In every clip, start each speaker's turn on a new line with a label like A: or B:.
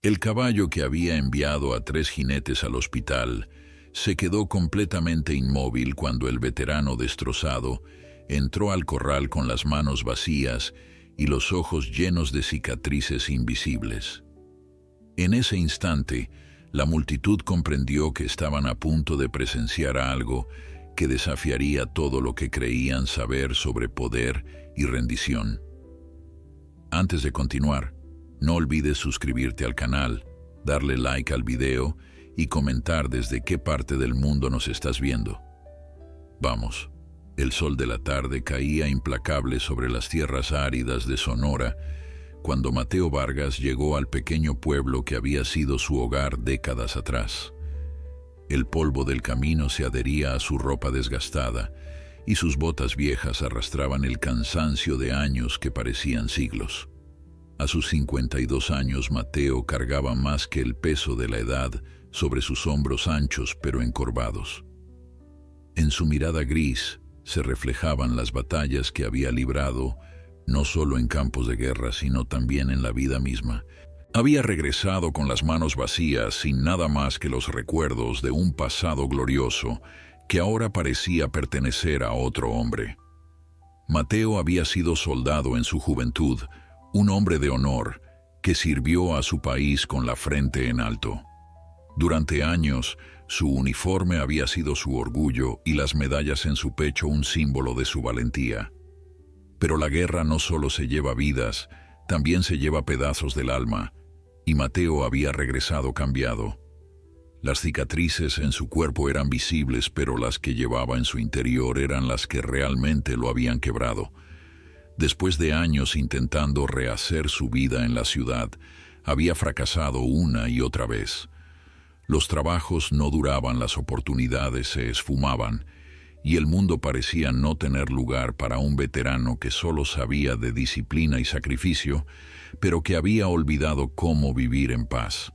A: El caballo que había enviado a 3 jinetes al hospital se quedó completamente inmóvil cuando el veterano destrozado entró al corral con las manos vacías y los ojos llenos de cicatrices invisibles. En ese instante, la multitud comprendió que estaban a punto de presenciar algo que desafiaría todo lo que creían saber sobre poder y rendición. Antes de continuar, no olvides suscribirte al canal, darle like al video y comentar desde qué parte del mundo nos estás viendo. Vamos, el sol de la tarde caía implacable sobre las tierras áridas de Sonora cuando Mateo Vargas llegó al pequeño pueblo que había sido su hogar décadas atrás. El polvo del camino se adhería a su ropa desgastada y sus botas viejas arrastraban el cansancio de años que parecían siglos. A sus 52 años, Mateo cargaba más que el peso de la edad sobre sus hombros anchos pero encorvados. En su mirada gris se reflejaban las batallas que había librado, no solo en campos de guerra, sino también en la vida misma. Había regresado con las manos vacías, sin nada más que los recuerdos de un pasado glorioso que ahora parecía pertenecer a otro hombre. Mateo había sido soldado en su juventud, un hombre de honor que sirvió a su país con la frente en alto. Durante años, su uniforme había sido su orgullo y las medallas en su pecho un símbolo de su valentía. Pero la guerra no solo se lleva vidas, también se lleva pedazos del alma, y Mateo había regresado cambiado. Las cicatrices en su cuerpo eran visibles, pero las que llevaba en su interior eran las que realmente lo habían quebrado. Después de años intentando rehacer su vida en la ciudad, había fracasado una y otra vez. Los trabajos no duraban, las oportunidades se esfumaban, y el mundo parecía no tener lugar para un veterano que solo sabía de disciplina y sacrificio, pero que había olvidado cómo vivir en paz.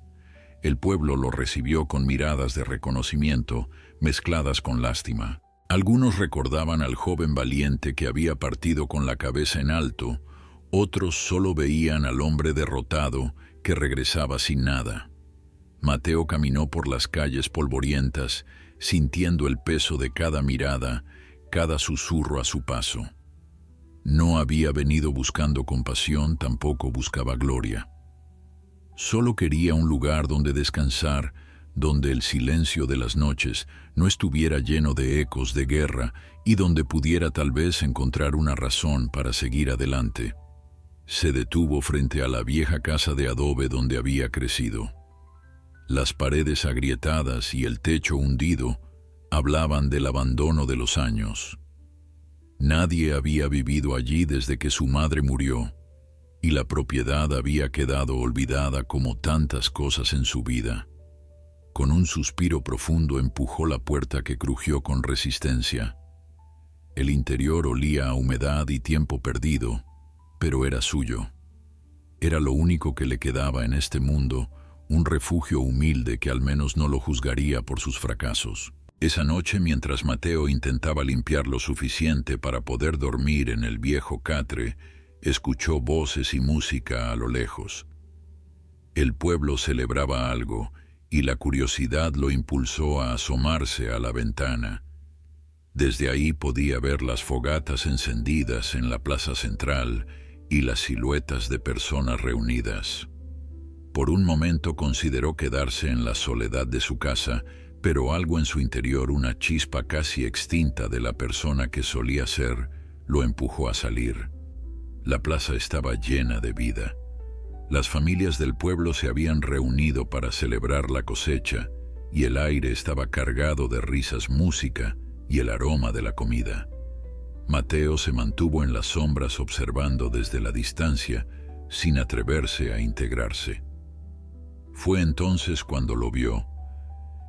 A: El pueblo lo recibió con miradas de reconocimiento, mezcladas con lástima. Algunos recordaban al joven valiente que había partido con la cabeza en alto, otros solo veían al hombre derrotado que regresaba sin nada. Mateo caminó por las calles polvorientas, sintiendo el peso de cada mirada, cada susurro a su paso. No había venido buscando compasión, tampoco buscaba gloria. Solo quería un lugar donde descansar, donde el silencio de las noches no estuviera lleno de ecos de guerra y donde pudiera tal vez encontrar una razón para seguir adelante. Se detuvo frente a la vieja casa de adobe donde había crecido. Las paredes agrietadas y el techo hundido hablaban del abandono de los años. Nadie había vivido allí desde que su madre murió, y la propiedad había quedado olvidada como tantas cosas en su vida. Con un suspiro profundo empujó la puerta que crujió con resistencia. El interior olía a humedad y tiempo perdido, pero era suyo. Era lo único que le quedaba en este mundo, un refugio humilde que al menos no lo juzgaría por sus fracasos. Esa noche, mientras Mateo intentaba limpiar lo suficiente para poder dormir en el viejo catre, escuchó voces y música a lo lejos. El pueblo celebraba algo, y la curiosidad lo impulsó a asomarse a la ventana. Desde ahí podía ver las fogatas encendidas en la plaza central y las siluetas de personas reunidas. Por un momento consideró quedarse en la soledad de su casa, pero algo en su interior, una chispa casi extinta de la persona que solía ser, lo empujó a salir. La plaza estaba llena de vida. Las familias del pueblo se habían reunido para celebrar la cosecha, y el aire estaba cargado de risas, música y el aroma de la comida. Mateo se mantuvo en las sombras observando desde la distancia, sin atreverse a integrarse. Fue entonces cuando lo vio.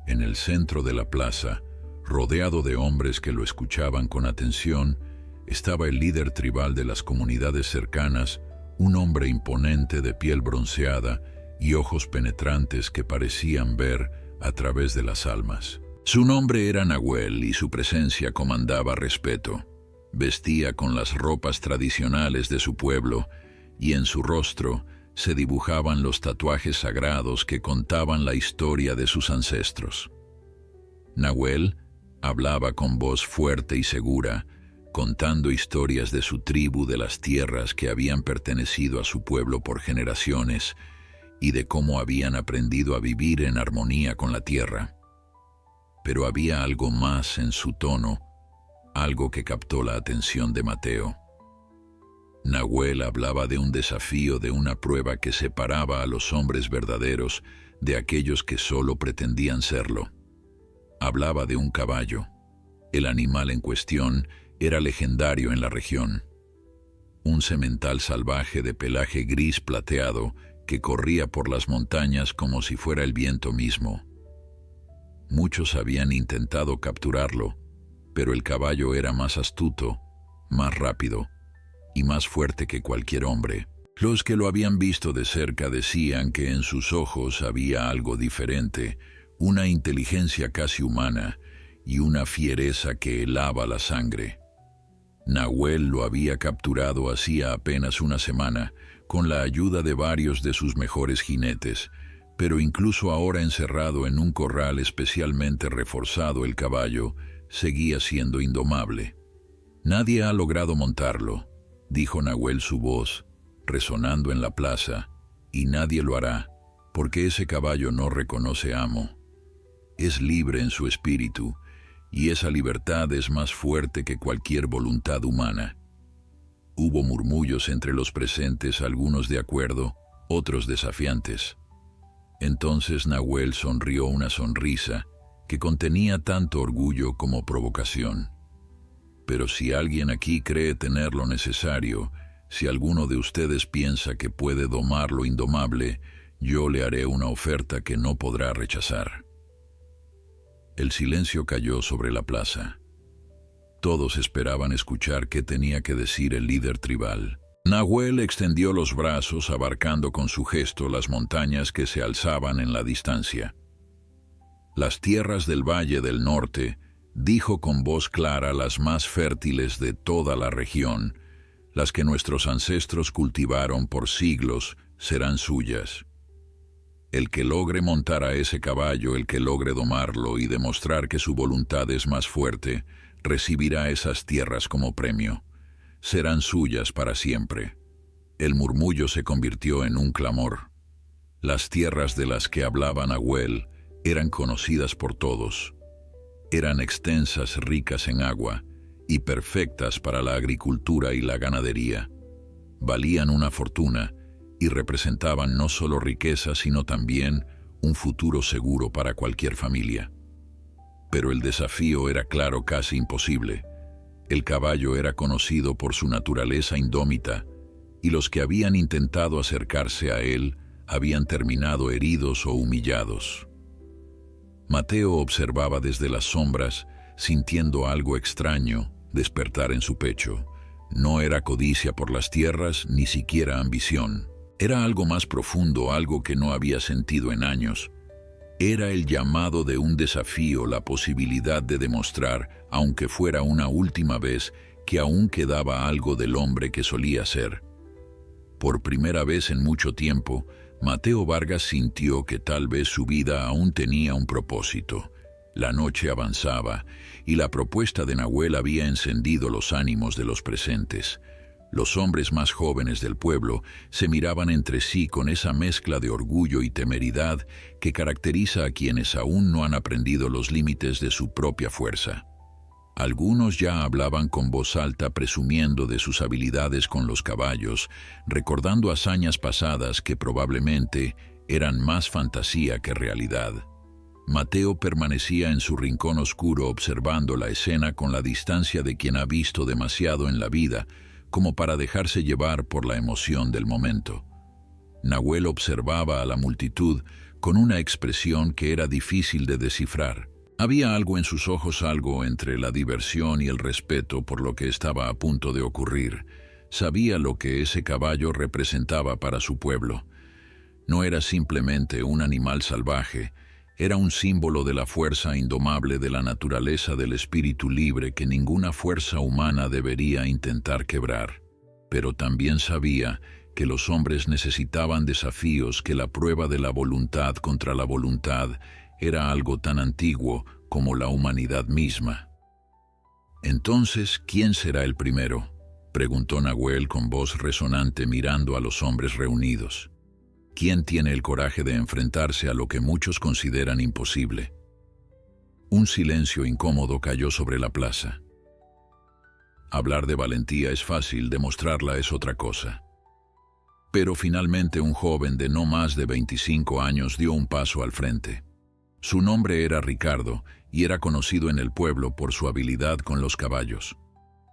A: En el centro de la plaza, rodeado de hombres que lo escuchaban con atención, estaba el líder tribal de las comunidades cercanas, un hombre imponente de piel bronceada y ojos penetrantes que parecían ver a través de las almas. Su nombre era Nahuel y su presencia comandaba respeto. Vestía con las ropas tradicionales de su pueblo y en su rostro se dibujaban los tatuajes sagrados que contaban la historia de sus ancestros. Nahuel hablaba con voz fuerte y segura, contando historias de su tribu, de las tierras que habían pertenecido a su pueblo por generaciones y de cómo habían aprendido a vivir en armonía con la tierra. Pero había algo más en su tono, algo que captó la atención de Mateo. Nahuel hablaba de un desafío, de una prueba que separaba a los hombres verdaderos de aquellos que solo pretendían serlo. Hablaba de un caballo. El animal en cuestión era legendario en la región. Un semental salvaje de pelaje gris plateado que corría por las montañas como si fuera el viento mismo. Muchos habían intentado capturarlo, pero el caballo era más astuto, más rápido y más fuerte que cualquier hombre. Los que lo habían visto de cerca decían que en sus ojos había algo diferente, una inteligencia casi humana y una fiereza que helaba la sangre. Nahuel lo había capturado hacía apenas una semana, con la ayuda de varios de sus mejores jinetes, pero incluso ahora encerrado en un corral especialmente reforzado, el caballo seguía siendo indomable. «Nadie ha logrado montarlo», dijo Nahuel, su voz resonando en la plaza, «y nadie lo hará, porque ese caballo no reconoce amo. Es libre en su espíritu, y esa libertad es más fuerte que cualquier voluntad humana». Hubo murmullos entre los presentes, algunos de acuerdo, otros desafiantes. Entonces Nahuel sonrió una sonrisa que contenía tanto orgullo como provocación. «Pero si alguien aquí cree tener lo necesario, si alguno de ustedes piensa que puede domar lo indomable, yo le haré una oferta que no podrá rechazar». El silencio cayó sobre la plaza. Todos esperaban escuchar qué tenía que decir el líder tribal. Nahuel extendió los brazos, abarcando con su gesto las montañas que se alzaban en la distancia. «Las tierras del Valle del Norte», dijo con voz clara, «las más fértiles de toda la región, las que nuestros ancestros cultivaron por siglos, serán suyas. El que logre montar a ese caballo, el que logre domarlo y demostrar que su voluntad es más fuerte, recibirá esas tierras como premio. Serán suyas para siempre». El murmullo se convirtió en un clamor. Las tierras de las que hablaba Nahuel eran conocidas por todos. Eran extensas, ricas en agua y perfectas para la agricultura y la ganadería. Valían una fortuna y representaban no solo riqueza, sino también un futuro seguro para cualquier familia. Pero el desafío era claro, casi imposible. El caballo era conocido por su naturaleza indómita, y los que habían intentado acercarse a él habían terminado heridos o humillados. Mateo observaba desde las sombras, sintiendo algo extraño despertar en su pecho. No era codicia por las tierras, ni siquiera ambición. Era algo más profundo, algo que no había sentido en años. Era el llamado de un desafío, la posibilidad de demostrar, aunque fuera una última vez, que aún quedaba algo del hombre que solía ser. Por primera vez en mucho tiempo, Mateo Vargas sintió que tal vez su vida aún tenía un propósito. La noche avanzaba, y la propuesta de Nahuel había encendido los ánimos de los presentes. Los hombres más jóvenes del pueblo se miraban entre sí con esa mezcla de orgullo y temeridad que caracteriza a quienes aún no han aprendido los límites de su propia fuerza. Algunos ya hablaban con voz alta, presumiendo de sus habilidades con los caballos, recordando hazañas pasadas que probablemente eran más fantasía que realidad. Mateo permanecía en su rincón oscuro observando la escena con la distancia de quien ha visto demasiado en la vida, como para dejarse llevar por la emoción del momento. Nahuel observaba a la multitud con una expresión que era difícil de descifrar. Había algo en sus ojos, algo entre la diversión y el respeto por lo que estaba a punto de ocurrir. Sabía lo que ese caballo representaba para su pueblo. No era simplemente un animal salvaje, era un símbolo de la fuerza indomable de la naturaleza, del espíritu libre que ninguna fuerza humana debería intentar quebrar. Pero también sabía que los hombres necesitaban desafíos, que la prueba de la voluntad contra la voluntad era algo tan antiguo como la humanidad misma. «Entonces, ¿quién será el primero?», preguntó Nahuel con voz resonante mirando a los hombres reunidos. «¿Quién tiene el coraje de enfrentarse a lo que muchos consideran imposible?». Un silencio incómodo cayó sobre la plaza. Hablar de valentía es fácil, demostrarla es otra cosa. Pero finalmente un joven de no más de 25 años dio un paso al frente. Su nombre era Ricardo y era conocido en el pueblo por su habilidad con los caballos.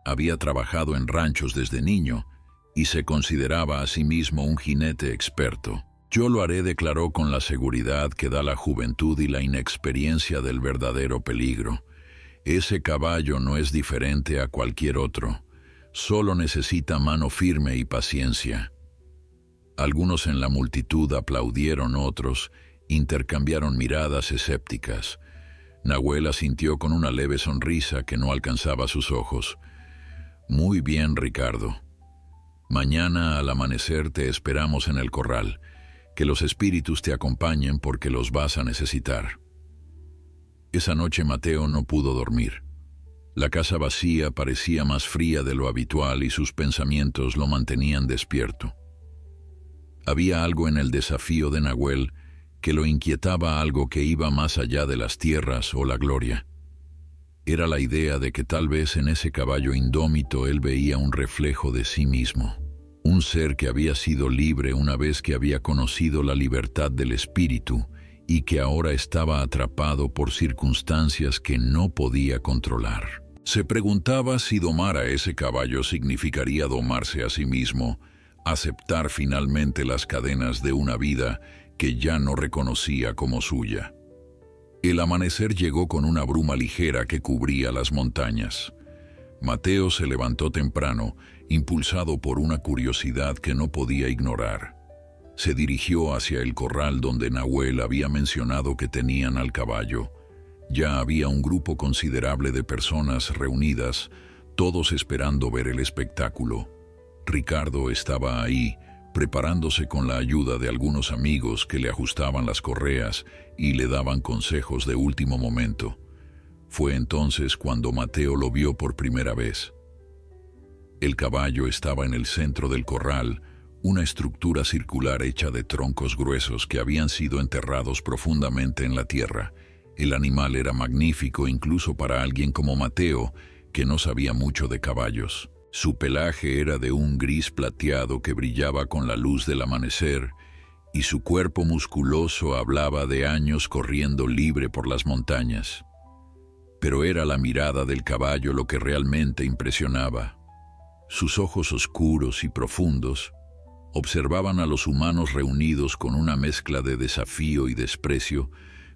A: Había trabajado en ranchos desde niño y se consideraba a sí mismo un jinete experto. «Yo lo haré», declaró con la seguridad que da la juventud y la inexperiencia del verdadero peligro. «Ese caballo no es diferente a cualquier otro. Solo necesita mano firme y paciencia». Algunos en la multitud aplaudieron, otros intercambiaron miradas escépticas. Nahuel asintió con una leve sonrisa que no alcanzaba sus ojos. «Muy bien, Ricardo. Mañana al amanecer te esperamos en el corral. Que los espíritus te acompañen porque los vas a necesitar». Esa noche Mateo no pudo dormir. La casa vacía parecía más fría de lo habitual y sus pensamientos lo mantenían despierto. Había algo en el desafío de Nahuel que lo inquietaba, algo que iba más allá de las tierras o la gloria. Era la idea de que tal vez en ese caballo indómito él veía un reflejo de sí mismo. Un ser que había sido libre una vez que había conocido la libertad del espíritu y que ahora estaba atrapado por circunstancias que no podía controlar. Se preguntaba si domar a ese caballo significaría domarse a sí mismo, aceptar finalmente las cadenas de una vida que ya no reconocía como suya. El amanecer llegó con una bruma ligera que cubría las montañas. Mateo se levantó temprano, impulsado por una curiosidad que no podía ignorar. Se dirigió hacia el corral donde Nahuel había mencionado que tenían al caballo. Ya había un grupo considerable de personas reunidas, todos esperando ver el espectáculo. Ricardo estaba ahí, preparándose con la ayuda de algunos amigos que le ajustaban las correas y le daban consejos de último momento. Fue entonces cuando Mateo lo vio por primera vez. El caballo estaba en el centro del corral, una estructura circular hecha de troncos gruesos que habían sido enterrados profundamente en la tierra. El animal era magnífico incluso para alguien como Mateo, que no sabía mucho de caballos. Su pelaje era de un gris plateado que brillaba con la luz del amanecer, y su cuerpo musculoso hablaba de años corriendo libre por las montañas. Pero era la mirada del caballo lo que realmente impresionaba. Sus ojos oscuros y profundos observaban a los humanos reunidos con una mezcla de desafío y desprecio,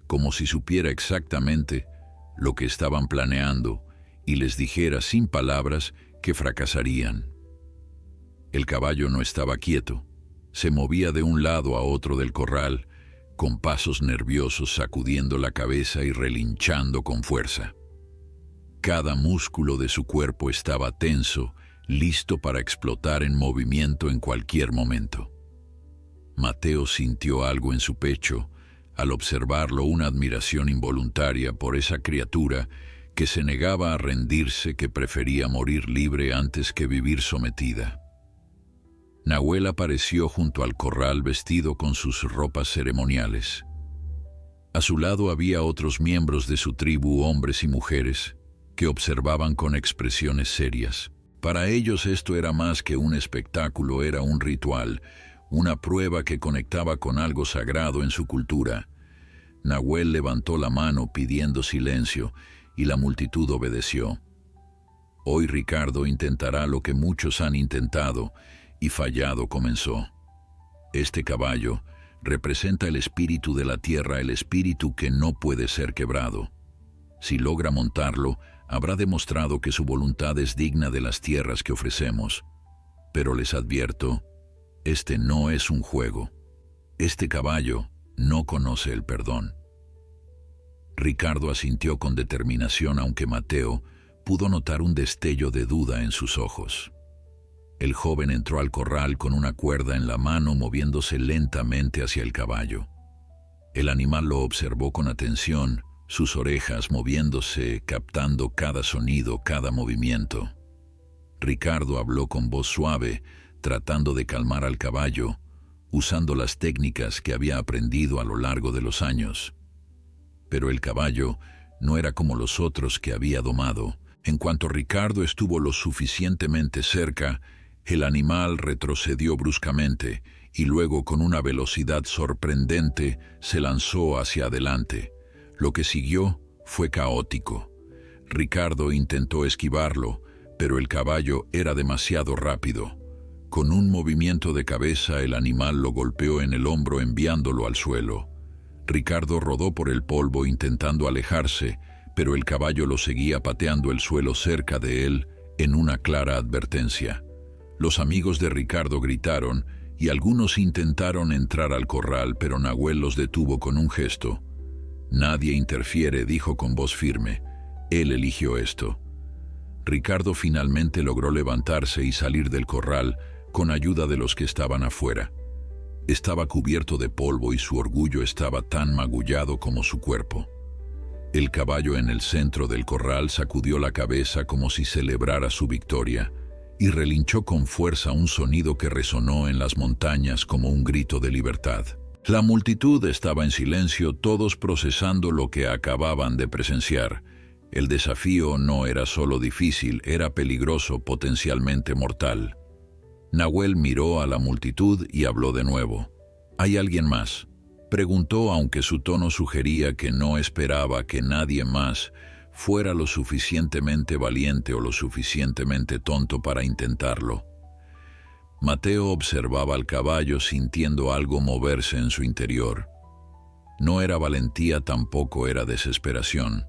A: como si supiera exactamente lo que estaban planeando y les dijera sin palabras que fracasarían. El caballo no estaba quieto, se movía de un lado a otro del corral, con pasos nerviosos, sacudiendo la cabeza y relinchando con fuerza. Cada músculo de su cuerpo estaba tenso, listo para explotar en movimiento en cualquier momento. Mateo sintió algo en su pecho, al observarlo, una admiración involuntaria por esa criatura que se negaba a rendirse, que prefería morir libre antes que vivir sometida. Nahuel apareció junto al corral vestido con sus ropas ceremoniales. A su lado había otros miembros de su tribu, hombres y mujeres, que observaban con expresiones serias. Para ellos esto era más que un espectáculo, era un ritual, una prueba que conectaba con algo sagrado en su cultura. Nahuel levantó la mano pidiendo silencio y la multitud obedeció. Hoy Ricardo intentará lo que muchos han intentado y fallado, comenzó. Este caballo representa el espíritu de la tierra, el espíritu que no puede ser quebrado. Si logra montarlo, habrá demostrado que su voluntad es digna de las tierras que ofrecemos. Pero les advierto, este no es un juego. Este caballo no conoce el perdón. Ricardo asintió con determinación, aunque Mateo pudo notar un destello de duda en sus ojos. El joven entró al corral con una cuerda en la mano, moviéndose lentamente hacia el caballo. El animal lo observó con atención, sus orejas moviéndose, captando cada sonido, cada movimiento. Ricardo habló con voz suave, tratando de calmar al caballo, usando las técnicas que había aprendido a lo largo de los años. Pero el caballo no era como los otros que había domado. En cuanto Ricardo estuvo lo suficientemente cerca, el animal retrocedió bruscamente y luego, con una velocidad sorprendente, se lanzó hacia adelante. Lo que siguió fue caótico. Ricardo intentó esquivarlo, pero el caballo era demasiado rápido. Con un movimiento de cabeza, el animal lo golpeó en el hombro, enviándolo al suelo. Ricardo rodó por el polvo intentando alejarse, pero el caballo lo seguía pateando el suelo cerca de él en una clara advertencia. Los amigos de Ricardo gritaron y algunos intentaron entrar al corral, pero Nahuel los detuvo con un gesto. «Nadie interfiere», dijo con voz firme. «Él eligió esto». Ricardo finalmente logró levantarse y salir del corral con ayuda de los que estaban afuera. Estaba cubierto de polvo y su orgullo estaba tan magullado como su cuerpo. El caballo en el centro del corral sacudió la cabeza como si celebrara su victoria y relinchó con fuerza un sonido que resonó en las montañas como un grito de libertad. La multitud estaba en silencio, todos procesando lo que acababan de presenciar. El desafío no era solo difícil, era peligroso, potencialmente mortal. Nahuel miró a la multitud y habló de nuevo. «¿Hay alguien más?», preguntó, aunque su tono sugería que no esperaba que nadie más fuera lo suficientemente valiente o lo suficientemente tonto para intentarlo. Mateo observaba al caballo, sintiendo algo moverse en su interior. No era valentía, tampoco era desesperación.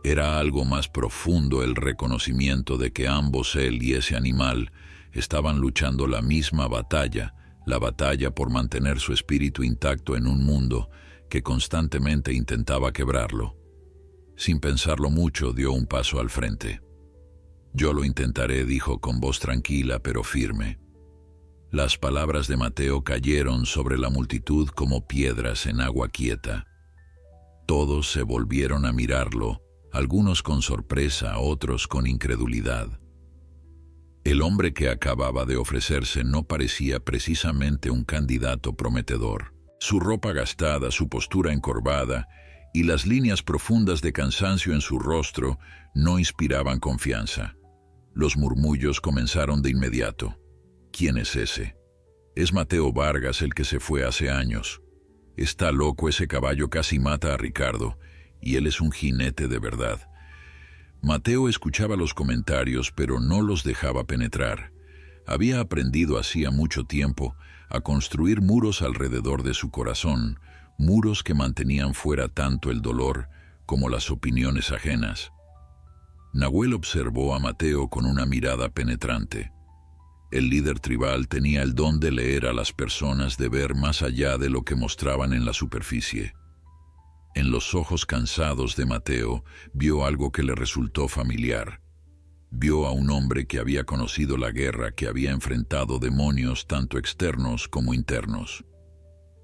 A: Era algo más profundo, el reconocimiento de que ambos, él y ese animal, estaban luchando la misma batalla, la batalla por mantener su espíritu intacto en un mundo que constantemente intentaba quebrarlo. Sin pensarlo mucho, dio un paso al frente. «Yo lo intentaré», dijo con voz tranquila pero firme. Las palabras de Mateo cayeron sobre la multitud como piedras en agua quieta. Todos se volvieron a mirarlo, algunos con sorpresa, otros con incredulidad. El hombre que acababa de ofrecerse no parecía precisamente un candidato prometedor. Su ropa gastada, su postura encorvada y las líneas profundas de cansancio en su rostro no inspiraban confianza. Los murmullos comenzaron de inmediato. «¿Quién es ese? Es Mateo Vargas, el que se fue hace años. Está loco, ese caballo casi mata a Ricardo, y él es un jinete de verdad». Mateo escuchaba los comentarios, pero no los dejaba penetrar. Había aprendido hacía mucho tiempo a construir muros alrededor de su corazón, muros que mantenían fuera tanto el dolor como las opiniones ajenas. Nahuel observó a Mateo con una mirada penetrante. El líder tribal tenía el don de leer a las personas, de ver más allá de lo que mostraban en la superficie. En los ojos cansados de Mateo vio algo que le resultó familiar. Vio a un hombre que había conocido la guerra, que había enfrentado demonios tanto externos como internos.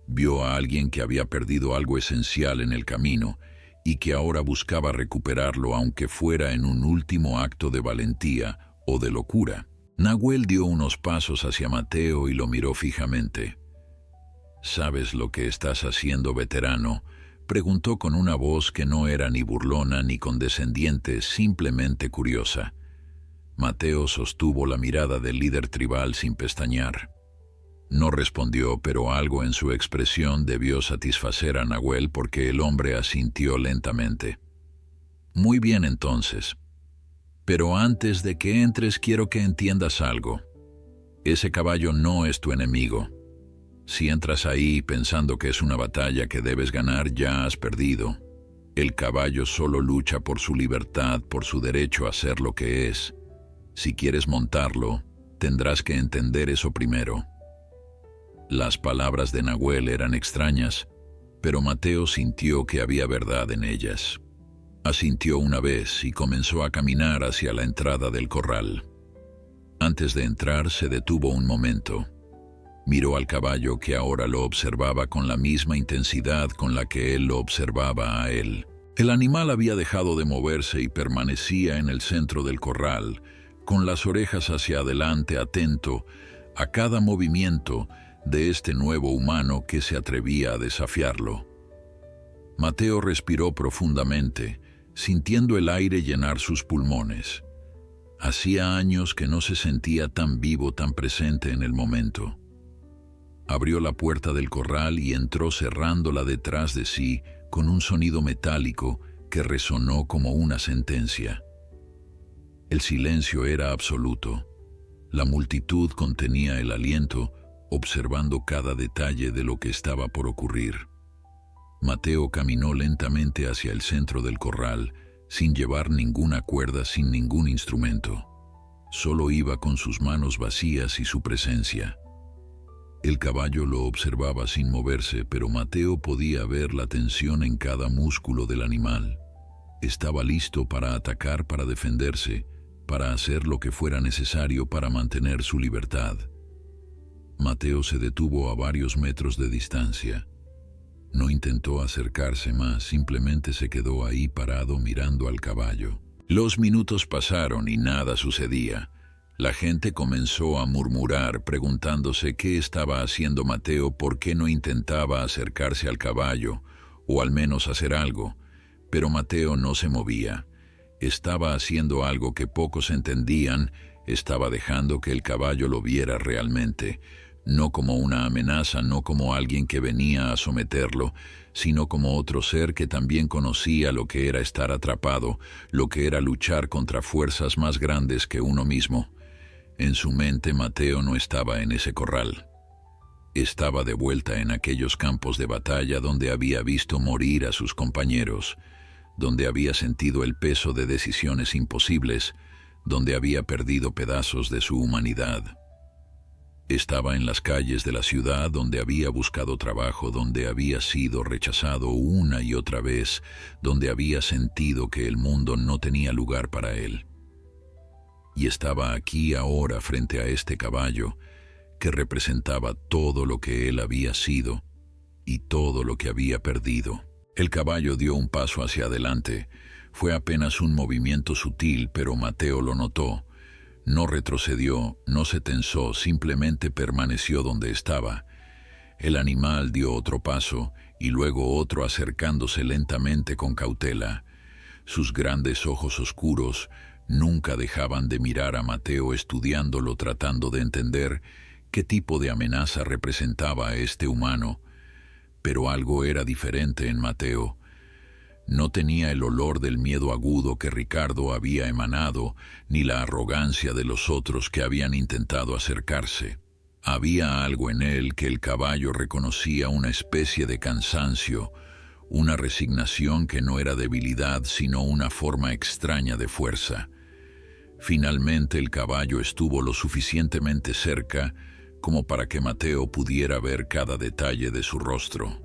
A: Vio a alguien que había perdido algo esencial en el camino y que ahora buscaba recuperarlo, aunque fuera en un último acto de valentía o de locura. Nahuel dio unos pasos hacia Mateo y lo miró fijamente. «¿Sabes lo que estás haciendo, veterano?», preguntó con una voz que no era ni burlona ni condescendiente, simplemente curiosa. Mateo sostuvo la mirada del líder tribal sin pestañear. No respondió, pero algo en su expresión debió satisfacer a Nahuel, porque el hombre asintió lentamente. «Muy bien, entonces. Pero antes de que entres quiero que entiendas algo. Ese caballo no es tu enemigo. Si entras ahí pensando que es una batalla que debes ganar, ya has perdido. El caballo solo lucha por su libertad, por su derecho a ser lo que es. Si quieres montarlo, tendrás que entender eso primero». Las palabras de Nahuel eran extrañas, pero Mateo sintió que había verdad en ellas. Asintió una vez y comenzó a caminar hacia la entrada del corral. Antes de entrar, se detuvo un momento. Miró al caballo, que ahora lo observaba con la misma intensidad con la que él lo observaba a él. El animal había dejado de moverse y permanecía en el centro del corral, con las orejas hacia adelante, atento a cada movimiento de este nuevo humano que se atrevía a desafiarlo. Mateo respiró profundamente, sintiendo el aire llenar sus pulmones. Hacía años que no se sentía tan vivo, tan presente en el momento. Abrió la puerta del corral y entró cerrándola detrás de sí con un sonido metálico que resonó como una sentencia. El silencio era absoluto. La multitud contenía el aliento, observando cada detalle de lo que estaba por ocurrir. Mateo caminó lentamente hacia el centro del corral, sin llevar ninguna cuerda, sin ningún instrumento. Solo iba con sus manos vacías y su presencia. El caballo lo observaba sin moverse, pero Mateo podía ver la tensión en cada músculo del animal. Estaba listo para atacar, para defenderse, para hacer lo que fuera necesario para mantener su libertad. Mateo se detuvo a varios metros de distancia. No intentó acercarse más, simplemente se quedó ahí parado mirando al caballo. Los minutos pasaron y nada sucedía. La gente comenzó a murmurar, preguntándose qué estaba haciendo Mateo, por qué no intentaba acercarse al caballo, o al menos hacer algo. Pero Mateo no se movía. Estaba haciendo algo que pocos entendían, estaba dejando que el caballo lo viera realmente, no como una amenaza, no como alguien que venía a someterlo, sino como otro ser que también conocía lo que era estar atrapado, lo que era luchar contra fuerzas más grandes que uno mismo. En su mente, Mateo no estaba en ese corral. Estaba de vuelta en aquellos campos de batalla donde había visto morir a sus compañeros, donde había sentido el peso de decisiones imposibles, donde había perdido pedazos de su humanidad. Estaba en las calles de la ciudad donde había buscado trabajo, donde había sido rechazado una y otra vez, donde había sentido que el mundo no tenía lugar para él. Y estaba aquí ahora frente a este caballo que representaba todo lo que él había sido y todo lo que había perdido. El caballo dio un paso hacia adelante. Fue apenas un movimiento sutil, pero Mateo lo notó. No retrocedió, no se tensó, simplemente permaneció donde estaba. El animal dio otro paso y luego otro, acercándose lentamente con cautela. Sus grandes ojos oscuros nunca dejaban de mirar a Mateo, estudiándolo, tratando de entender qué tipo de amenaza representaba a este humano. Pero algo era diferente en Mateo. No tenía el olor del miedo agudo que Ricardo había emanado, ni la arrogancia de los otros que habían intentado acercarse. Había algo en él que el caballo reconocía, una especie de cansancio, una resignación que no era debilidad, sino una forma extraña de fuerza. Finalmente el caballo estuvo lo suficientemente cerca como para que Mateo pudiera ver cada detalle de su rostro.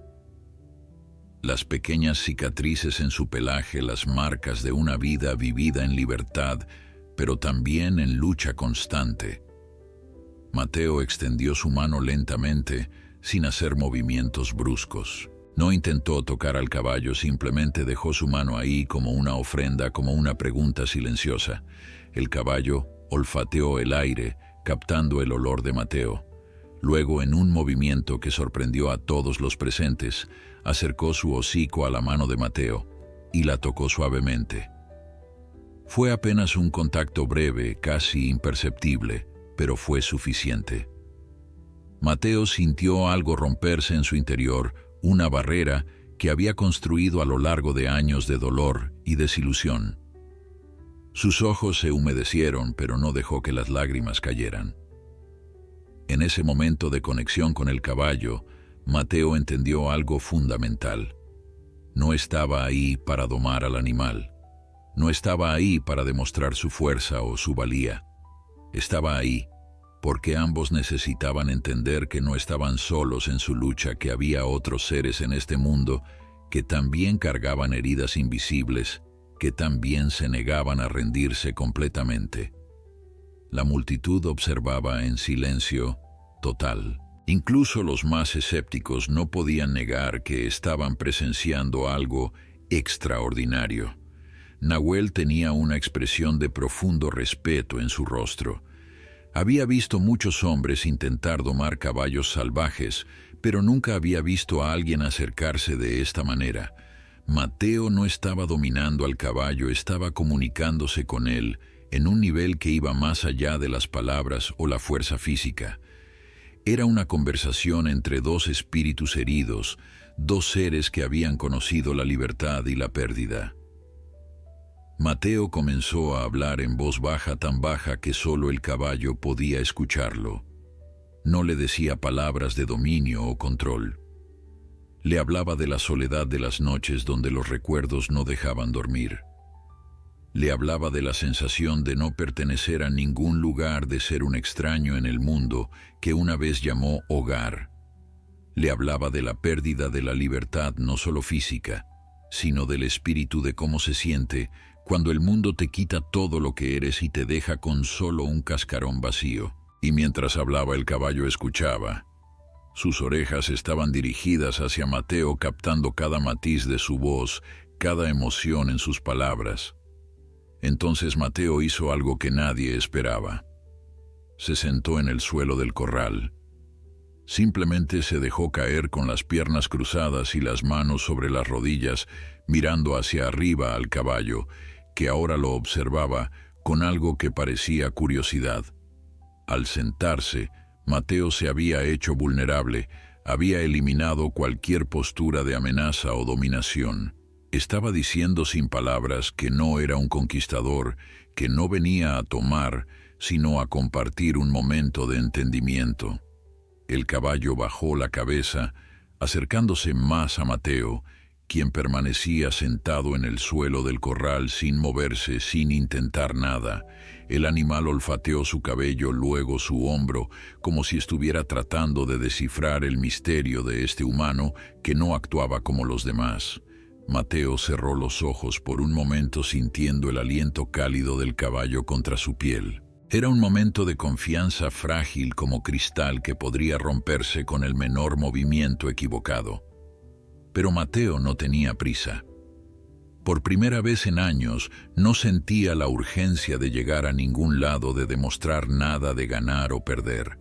A: Las pequeñas cicatrices en su pelaje, las marcas de una vida vivida en libertad, pero también en lucha constante. Mateo extendió su mano lentamente, sin hacer movimientos bruscos. No intentó tocar al caballo, simplemente dejó su mano ahí como una ofrenda, como una pregunta silenciosa. El caballo olfateó el aire, captando el olor de Mateo. Luego, en un movimiento que sorprendió a todos los presentes, acercó su hocico a la mano de Mateo y la tocó suavemente. Fue apenas un contacto breve, casi imperceptible, pero fue suficiente. Mateo sintió algo romperse en su interior, una barrera que había construido a lo largo de años de dolor y desilusión. Sus ojos se humedecieron, pero no dejó que las lágrimas cayeran. En ese momento de conexión con el caballo, Mateo entendió algo fundamental. No estaba ahí para domar al animal. No estaba ahí para demostrar su fuerza o su valía. Estaba ahí porque ambos necesitaban entender que no estaban solos en su lucha, que había otros seres en este mundo que también cargaban heridas invisibles, que también se negaban a rendirse completamente. La multitud observaba en silencio total. Incluso los más escépticos no podían negar que estaban presenciando algo extraordinario. Nahuel tenía una expresión de profundo respeto en su rostro. Había visto muchos hombres intentar domar caballos salvajes, pero nunca había visto a alguien acercarse de esta manera. Mateo no estaba dominando al caballo, estaba comunicándose con él en un nivel que iba más allá de las palabras o la fuerza física. Era una conversación entre dos espíritus heridos, dos seres que habían conocido la libertad y la pérdida. Mateo comenzó a hablar en voz baja, tan baja que solo el caballo podía escucharlo. No le decía palabras de dominio o control. Le hablaba de la soledad de las noches donde los recuerdos no dejaban dormir. Le hablaba de la sensación de no pertenecer a ningún lugar, de ser un extraño en el mundo que una vez llamó hogar. Le hablaba de la pérdida de la libertad, no solo física, sino del espíritu, de cómo se siente cuando el mundo te quita todo lo que eres y te deja con solo un cascarón vacío. Y mientras hablaba, el caballo escuchaba. Sus orejas estaban dirigidas hacia Mateo, captando cada matiz de su voz, cada emoción en sus palabras. Entonces Mateo hizo algo que nadie esperaba. Se sentó en el suelo del corral. Simplemente se dejó caer con las piernas cruzadas y las manos sobre las rodillas, mirando hacia arriba al caballo, que ahora lo observaba con algo que parecía curiosidad. Al sentarse, Mateo se había hecho vulnerable, había eliminado cualquier postura de amenaza o dominación. Estaba diciendo sin palabras que no era un conquistador, que no venía a tomar, sino a compartir un momento de entendimiento. El caballo bajó la cabeza, acercándose más a Mateo, quien permanecía sentado en el suelo del corral sin moverse, sin intentar nada. El animal olfateó su cabello, luego su hombro, como si estuviera tratando de descifrar el misterio de este humano que no actuaba como los demás. Mateo cerró los ojos por un momento, sintiendo el aliento cálido del caballo contra su piel. Era un momento de confianza frágil como cristal que podría romperse con el menor movimiento equivocado. Pero Mateo no tenía prisa. Por primera vez en años, no sentía la urgencia de llegar a ningún lado, de demostrar nada, de ganar o perder.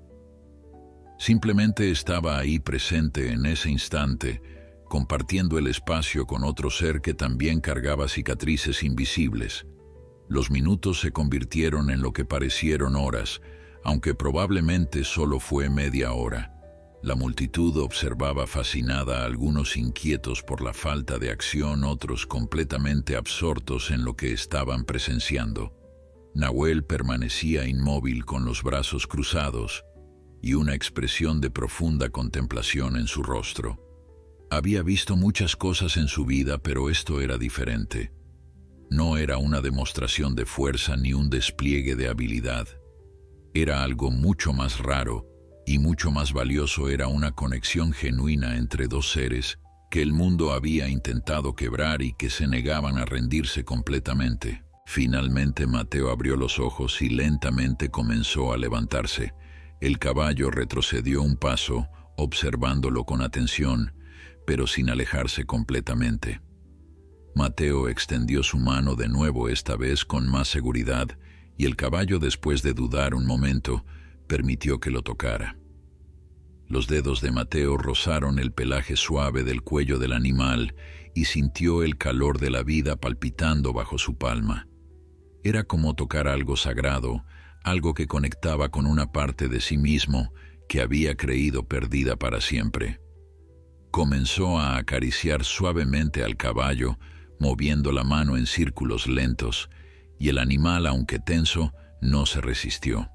A: Simplemente estaba ahí, presente en ese instante, compartiendo el espacio con otro ser que también cargaba cicatrices invisibles. Los minutos se convirtieron en lo que parecieron horas, aunque probablemente solo fue media hora. La multitud observaba fascinada, algunos inquietos por la falta de acción, otros completamente absortos en lo que estaban presenciando. Nahuel permanecía inmóvil con los brazos cruzados y una expresión de profunda contemplación en su rostro. Había visto muchas cosas en su vida, pero esto era diferente. No era una demostración de fuerza ni un despliegue de habilidad. Era algo mucho más raro y mucho más valioso. Era una conexión genuina entre dos seres que el mundo había intentado quebrar y que se negaban a rendirse completamente. Finalmente Mateo abrió los ojos y lentamente comenzó a levantarse. El caballo retrocedió un paso, observándolo con atención, pero sin alejarse completamente. Mateo extendió su mano de nuevo, esta vez con más seguridad, y el caballo, después de dudar un momento, permitió que lo tocara. Los dedos de Mateo rozaron el pelaje suave del cuello del animal y sintió el calor de la vida palpitando bajo su palma. Era como tocar algo sagrado, algo que conectaba con una parte de sí mismo que había creído perdida para siempre. Comenzó a acariciar suavemente al caballo, moviendo la mano en círculos lentos, y el animal, aunque tenso, no se resistió.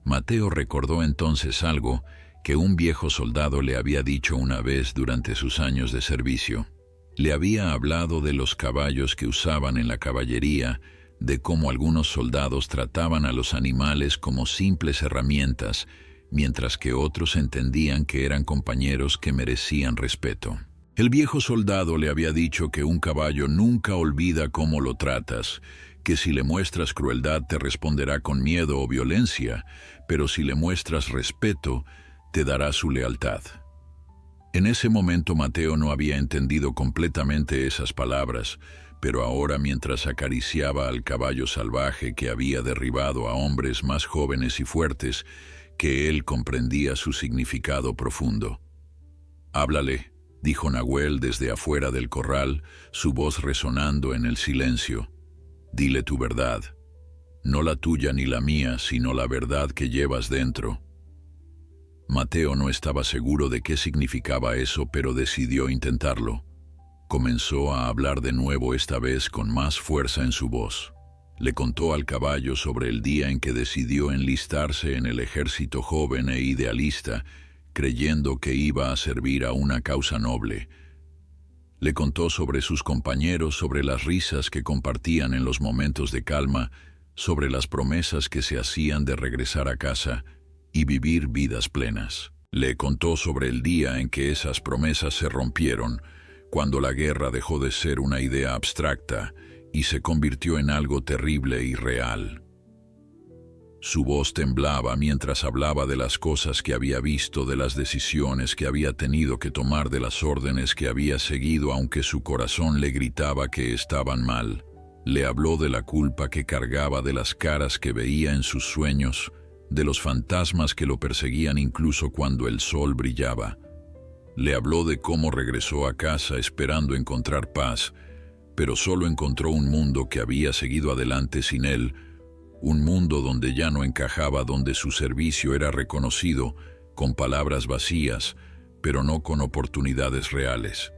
A: Mateo recordó entonces algo que un viejo soldado le había dicho una vez durante sus años de servicio. Le había hablado de los caballos que usaban en la caballería, de cómo algunos soldados trataban a los animales como simples herramientas, mientras que otros entendían que eran compañeros que merecían respeto. El viejo soldado le había dicho que un caballo nunca olvida cómo lo tratas, que si le muestras crueldad te responderá con miedo o violencia, pero si le muestras respeto, te dará su lealtad. En ese momento Mateo no había entendido completamente esas palabras, pero ahora mientras acariciaba al caballo salvaje que había derribado a hombres más jóvenes y fuertes, que él comprendía su significado profundo. «Háblale», dijo Nahuel desde afuera del corral, su voz resonando en el silencio. «Dile tu verdad, no la tuya ni la mía, sino la verdad que llevas dentro». Mateo no estaba seguro de qué significaba eso, pero decidió intentarlo. Comenzó a hablar de nuevo, esta vez con más fuerza en su voz. Le contó al caballo sobre el día en que decidió enlistarse en el ejército joven e idealista, creyendo que iba a servir a una causa noble. Le contó sobre sus compañeros, sobre las risas que compartían en los momentos de calma, sobre las promesas que se hacían de regresar a casa y vivir vidas plenas. Le contó sobre el día en que esas promesas se rompieron, cuando la guerra dejó de ser una idea abstracta y se convirtió en algo terrible y real. Su voz temblaba mientras hablaba de las cosas que había visto, de las decisiones que había tenido que tomar, de las órdenes que había seguido, aunque su corazón le gritaba que estaban mal. Le habló de la culpa que cargaba, de las caras que veía en sus sueños, de los fantasmas que lo perseguían incluso cuando el sol brillaba. Le habló de cómo regresó a casa esperando encontrar paz, pero solo encontró un mundo que había seguido adelante sin él, un mundo donde ya no encajaba, donde su servicio era reconocido con palabras vacías, pero no con oportunidades reales.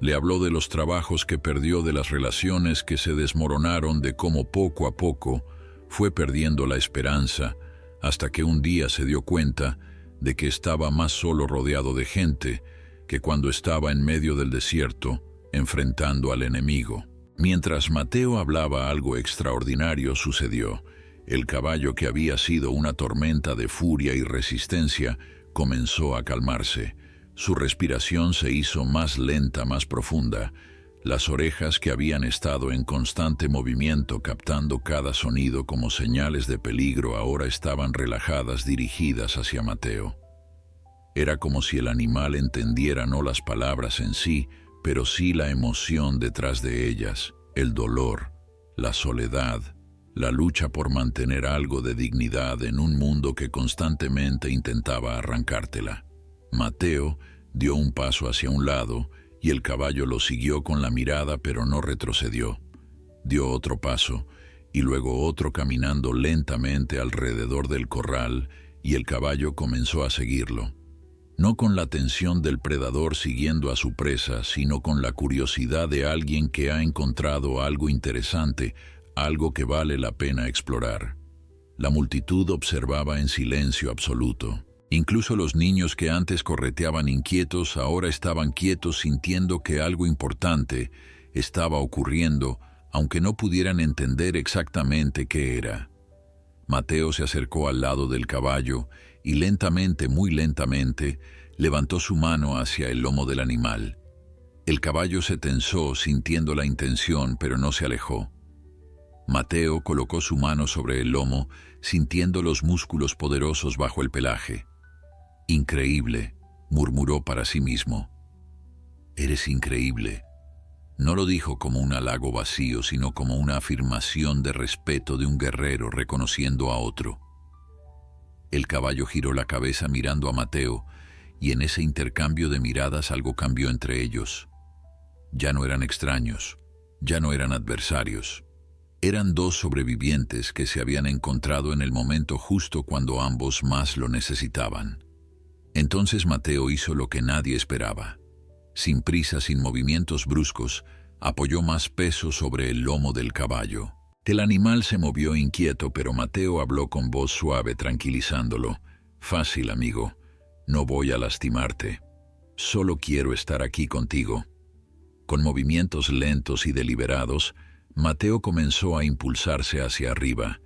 A: Le habló de los trabajos que perdió, de las relaciones que se desmoronaron, de cómo poco a poco fue perdiendo la esperanza, hasta que un día se dio cuenta de que estaba más solo rodeado de gente que cuando estaba en medio del desierto, enfrentando al enemigo. Mientras Mateo hablaba, algo extraordinario sucedió. El caballo, que había sido una tormenta de furia y resistencia, comenzó a calmarse. Su respiración se hizo más lenta, más profunda. Las orejas, que habían estado en constante movimiento captando cada sonido como señales de peligro, ahora estaban relajadas, dirigidas hacia Mateo. Era como si el animal entendiera no las palabras en sí, pero sí la emoción detrás de ellas, el dolor, la soledad, la lucha por mantener algo de dignidad en un mundo que constantemente intentaba arrancártela. Mateo dio un paso hacia un lado y el caballo lo siguió con la mirada, pero no retrocedió. Dio otro paso y luego otro, caminando lentamente alrededor del corral, y el caballo comenzó a seguirlo. No con la atención del predador siguiendo a su presa, sino con la curiosidad de alguien que ha encontrado algo interesante, algo que vale la pena explorar. La multitud observaba en silencio absoluto. Incluso los niños, que antes correteaban inquietos, ahora estaban quietos, sintiendo que algo importante estaba ocurriendo, aunque no pudieran entender exactamente qué era. Mateo se acercó al lado del caballo y lentamente, muy lentamente, levantó su mano hacia el lomo del animal. El caballo se tensó, sintiendo la intención, pero no se alejó. Mateo colocó su mano sobre el lomo, sintiendo los músculos poderosos bajo el pelaje. «Increíble», murmuró para sí mismo. «Eres increíble». No lo dijo como un halago vacío, sino como una afirmación de respeto de un guerrero reconociendo a otro. El caballo giró la cabeza mirando a Mateo, y en ese intercambio de miradas algo cambió entre ellos. Ya no eran extraños, ya no eran adversarios. Eran dos sobrevivientes que se habían encontrado en el momento justo cuando ambos más lo necesitaban. Entonces Mateo hizo lo que nadie esperaba. Sin prisa, sin movimientos bruscos, apoyó más peso sobre el lomo del caballo. El animal se movió inquieto, pero Mateo habló con voz suave, tranquilizándolo. «Fácil, amigo. No voy a lastimarte. Solo quiero estar aquí contigo». Con movimientos lentos y deliberados, Mateo comenzó a impulsarse hacia arriba.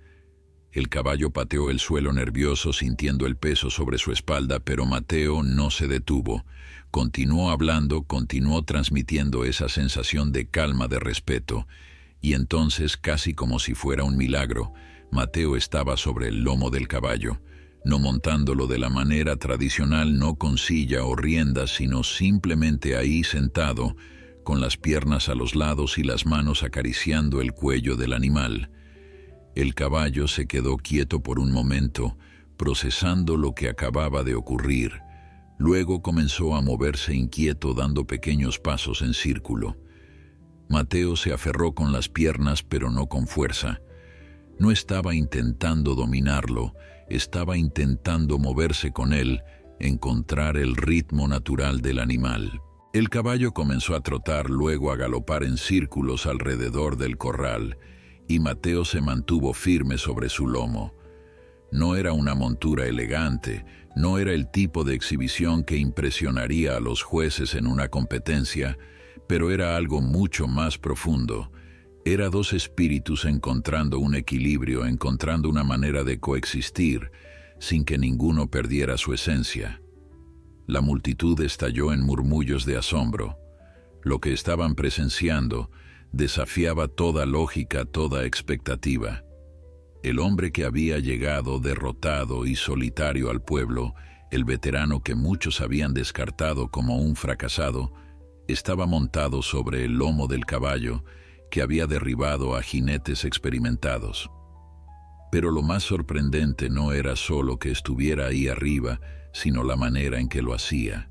A: El caballo pateó el suelo nervioso, sintiendo el peso sobre su espalda, pero Mateo no se detuvo. Continuó hablando, continuó transmitiendo esa sensación de calma, de respeto. Y entonces, casi como si fuera un milagro, Mateo estaba sobre el lomo del caballo, no montándolo de la manera tradicional, no con silla o riendas, sino simplemente ahí sentado, con las piernas a los lados y las manos acariciando el cuello del animal. El caballo se quedó quieto por un momento, procesando lo que acababa de ocurrir. Luego comenzó a moverse inquieto, dando pequeños pasos en círculo. Mateo se aferró con las piernas, pero no con fuerza. No estaba intentando dominarlo, estaba intentando moverse con él, encontrar el ritmo natural del animal. El caballo comenzó a trotar, luego a galopar en círculos alrededor del corral, y Mateo se mantuvo firme sobre su lomo. No era una montura elegante, no era el tipo de exhibición que impresionaría a los jueces en una competencia, pero era algo mucho más profundo. Era dos espíritus encontrando un equilibrio, encontrando una manera de coexistir, sin que ninguno perdiera su esencia. La multitud estalló en murmullos de asombro. Lo que estaban presenciando desafiaba toda lógica, toda expectativa. El hombre que había llegado derrotado y solitario al pueblo, el veterano que muchos habían descartado como un fracasado, estaba montado sobre el lomo del caballo que había derribado a jinetes experimentados. Pero lo más sorprendente no era solo que estuviera ahí arriba, sino la manera en que lo hacía.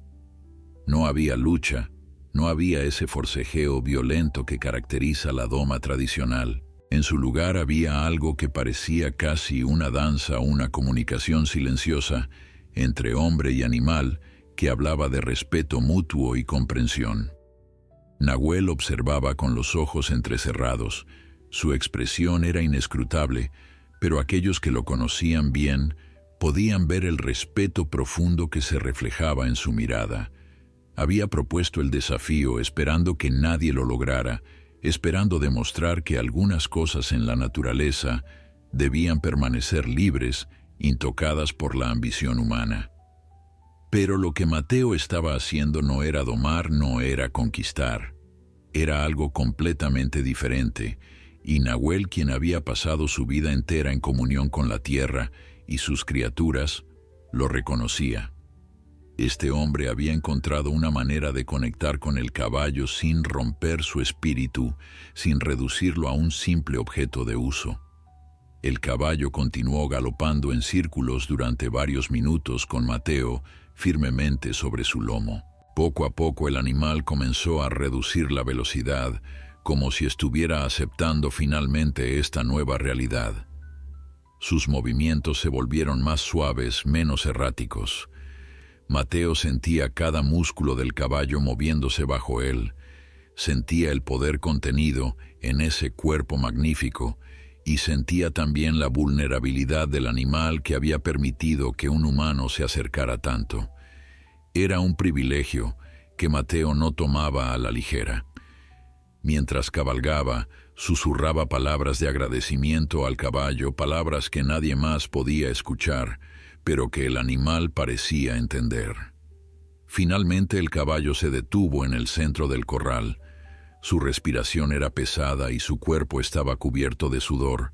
A: No había lucha, no había ese forcejeo violento que caracteriza la doma tradicional. En su lugar había algo que parecía casi una danza, una comunicación silenciosa entre hombre y animal que hablaba de respeto mutuo y comprensión. Nahuel observaba con los ojos entrecerrados. Su expresión era inescrutable, pero aquellos que lo conocían bien podían ver el respeto profundo que se reflejaba en su mirada. Había propuesto el desafío esperando que nadie lo lograra, esperando demostrar que algunas cosas en la naturaleza debían permanecer libres, intocadas por la ambición humana. Pero lo que Mateo estaba haciendo no era domar, no era conquistar. Era algo completamente diferente, y Nahuel, quien había pasado su vida entera en comunión con la tierra y sus criaturas, lo reconocía. Este hombre había encontrado una manera de conectar con el caballo sin romper su espíritu, sin reducirlo a un simple objeto de uso. El caballo continuó galopando en círculos durante varios minutos con Mateo firmemente sobre su lomo. Poco a poco el animal comenzó a reducir la velocidad, como si estuviera aceptando finalmente esta nueva realidad. Sus movimientos se volvieron más suaves, menos erráticos. Mateo sentía cada músculo del caballo moviéndose bajo él, sentía el poder contenido en ese cuerpo magnífico y sentía también la vulnerabilidad del animal que había permitido que un humano se acercara tanto. Era un privilegio que Mateo no tomaba a la ligera. Mientras cabalgaba, susurraba palabras de agradecimiento al caballo, palabras que nadie más podía escuchar, pero que el animal parecía entender. Finalmente el caballo se detuvo en el centro del corral. Su respiración era pesada y su cuerpo estaba cubierto de sudor,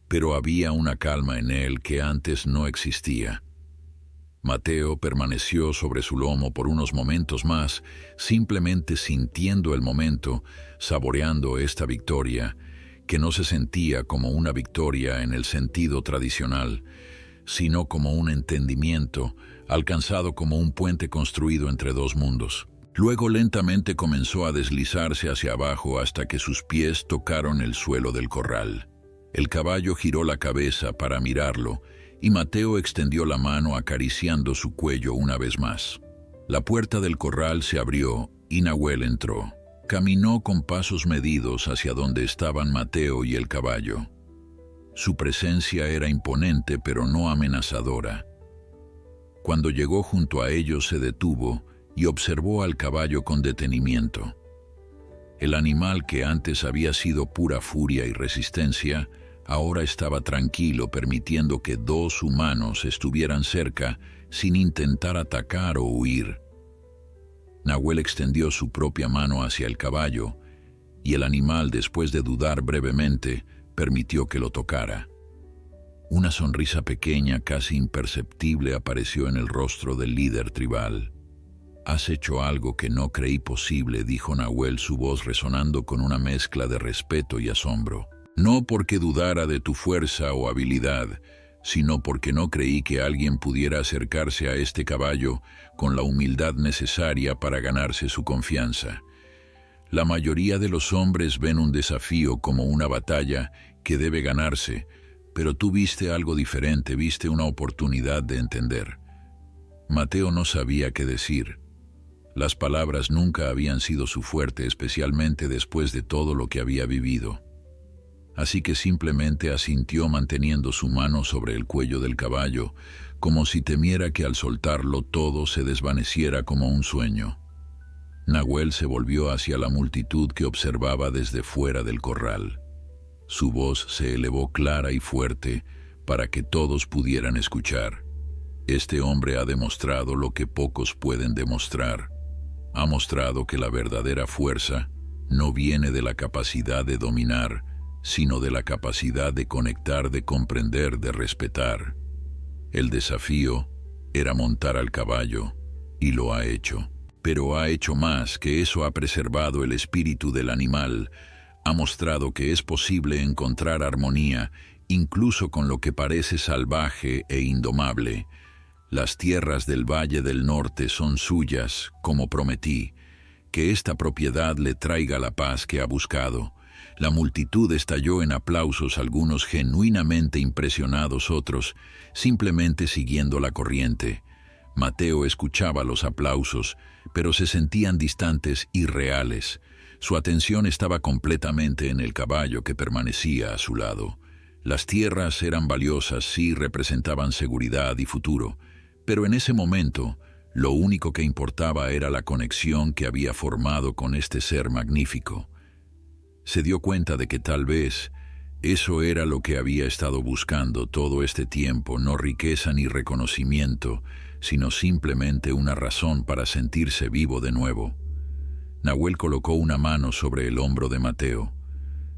A: pero había una calma en él que antes no existía. Mateo permaneció sobre su lomo por unos momentos más, simplemente sintiendo el momento, saboreando esta victoria, que no se sentía como una victoria en el sentido tradicional, sino como un entendimiento, alcanzado como un puente construido entre dos mundos. Luego lentamente comenzó a deslizarse hacia abajo hasta que sus pies tocaron el suelo del corral. El caballo giró la cabeza para mirarlo, y Mateo extendió la mano acariciando su cuello una vez más. La puerta del corral se abrió y Nahuel entró. Caminó con pasos medidos hacia donde estaban Mateo y el caballo. Su presencia era imponente pero no amenazadora. Cuando llegó junto a ellos se detuvo y observó al caballo con detenimiento. El animal que antes había sido pura furia y resistencia, ahora estaba tranquilo, permitiendo que dos humanos estuvieran cerca sin intentar atacar o huir. Nahuel extendió su propia mano hacia el caballo y el animal, después de dudar brevemente, permitió que lo tocara. Una sonrisa pequeña, casi imperceptible, apareció en el rostro del líder tribal. «Has hecho algo que no creí posible», dijo Nahuel, su voz resonando con una mezcla de respeto y asombro. «No porque dudara de tu fuerza o habilidad, sino porque no creí que alguien pudiera acercarse a este caballo con la humildad necesaria para ganarse su confianza. La mayoría de los hombres ven un desafío como una batalla que debe ganarse, pero tú viste algo diferente, viste una oportunidad de entender». Mateo no sabía qué decir. Las palabras nunca habían sido su fuerte, especialmente después de todo lo que había vivido. Así que simplemente asintió, manteniendo su mano sobre el cuello del caballo, como si temiera que al soltarlo todo se desvaneciera como un sueño. Nahuel se volvió hacia la multitud que observaba desde fuera del corral. Su voz se elevó clara y fuerte para que todos pudieran escuchar. «Este hombre ha demostrado lo que pocos pueden demostrar. Ha mostrado que la verdadera fuerza no viene de la capacidad de dominar, sino de la capacidad de conectar, de comprender, de respetar. El desafío era montar al caballo, y lo ha hecho. Pero ha hecho más que eso, ha preservado el espíritu del animal, ha mostrado que es posible encontrar armonía, incluso con lo que parece salvaje e indomable. Las tierras del Valle del Norte son suyas, como prometí. Que esta propiedad le traiga la paz que ha buscado». La multitud estalló en aplausos, algunos genuinamente impresionados, otros simplemente siguiendo la corriente. Mateo escuchaba los aplausos, pero se sentían distantes y reales. Su atención estaba completamente en el caballo que permanecía a su lado. Las tierras eran valiosas, sí, representaban seguridad y futuro, pero en ese momento lo único que importaba era la conexión que había formado con este ser magnífico. Se dio cuenta de que tal vez eso era lo que había estado buscando todo este tiempo, no riqueza ni reconocimiento, sino simplemente una razón para sentirse vivo de nuevo. Nahuel colocó una mano sobre el hombro de Mateo.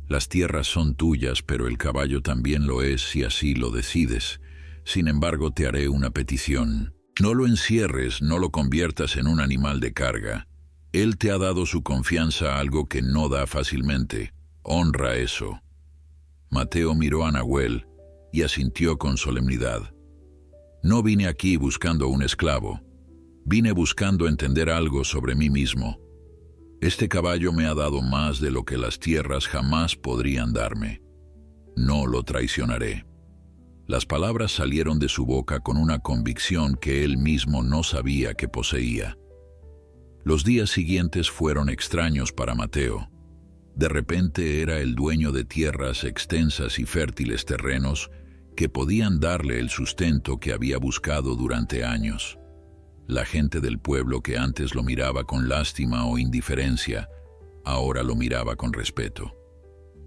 A: «Las tierras son tuyas, pero el caballo también lo es si así lo decides. Sin embargo, te haré una petición. No lo encierres, no lo conviertas en un animal de carga. Él te ha dado su confianza, algo que no da fácilmente. Honra eso». Mateo miró a Nahuel y asintió con solemnidad. «No vine aquí buscando un esclavo. Vine buscando entender algo sobre mí mismo. Este caballo me ha dado más de lo que las tierras jamás podrían darme. No lo traicionaré». Las palabras salieron de su boca con una convicción que él mismo no sabía que poseía. Los días siguientes fueron extraños para Mateo. De repente era el dueño de tierras extensas y fértiles, terrenos que podían darle el sustento que había buscado durante años. La gente del pueblo, que antes lo miraba con lástima o indiferencia, ahora lo miraba con respeto.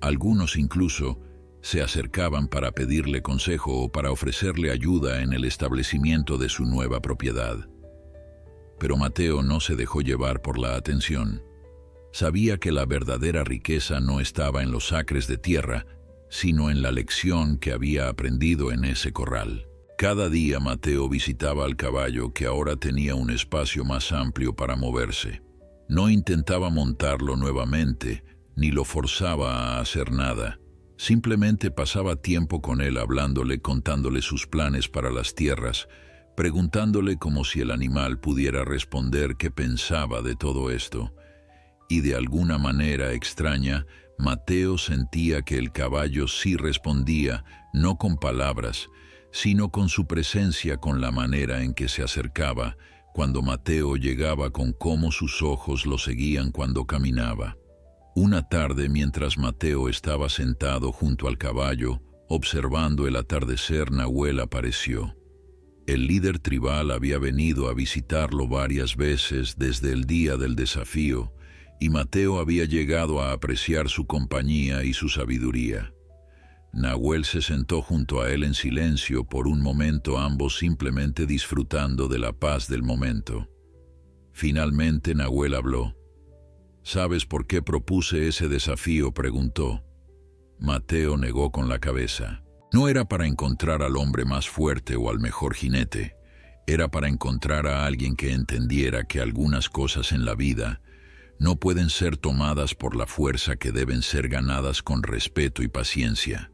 A: Algunos incluso se acercaban para pedirle consejo o para ofrecerle ayuda en el establecimiento de su nueva propiedad. Pero Mateo no se dejó llevar por la atención. Sabía que la verdadera riqueza no estaba en los acres de tierra, sino en la lección que había aprendido en ese corral. Cada día Mateo visitaba al caballo, que ahora tenía un espacio más amplio para moverse. No intentaba montarlo nuevamente, ni lo forzaba a hacer nada. Simplemente pasaba tiempo con él, hablándole, contándole sus planes para las tierras, preguntándole como si el animal pudiera responder qué pensaba de todo esto. Y de alguna manera extraña, Mateo sentía que el caballo sí respondía, no con palabras, sino con su presencia, con la manera en que se acercaba, cuando Mateo llegaba, con cómo sus ojos lo seguían cuando caminaba. Una tarde, mientras Mateo estaba sentado junto al caballo, observando el atardecer, Nahuel apareció. El líder tribal había venido a visitarlo varias veces desde el día del desafío, y Mateo había llegado a apreciar su compañía y su sabiduría. Nahuel se sentó junto a él en silencio por un momento, ambos simplemente disfrutando de la paz del momento. Finalmente Nahuel habló. ¿Sabes por qué propuse ese desafío?, preguntó. Mateo negó con la cabeza. No era para encontrar al hombre más fuerte o al mejor jinete. Era para encontrar a alguien que entendiera que algunas cosas en la vida no pueden ser tomadas por la fuerza, que deben ser ganadas con respeto y paciencia.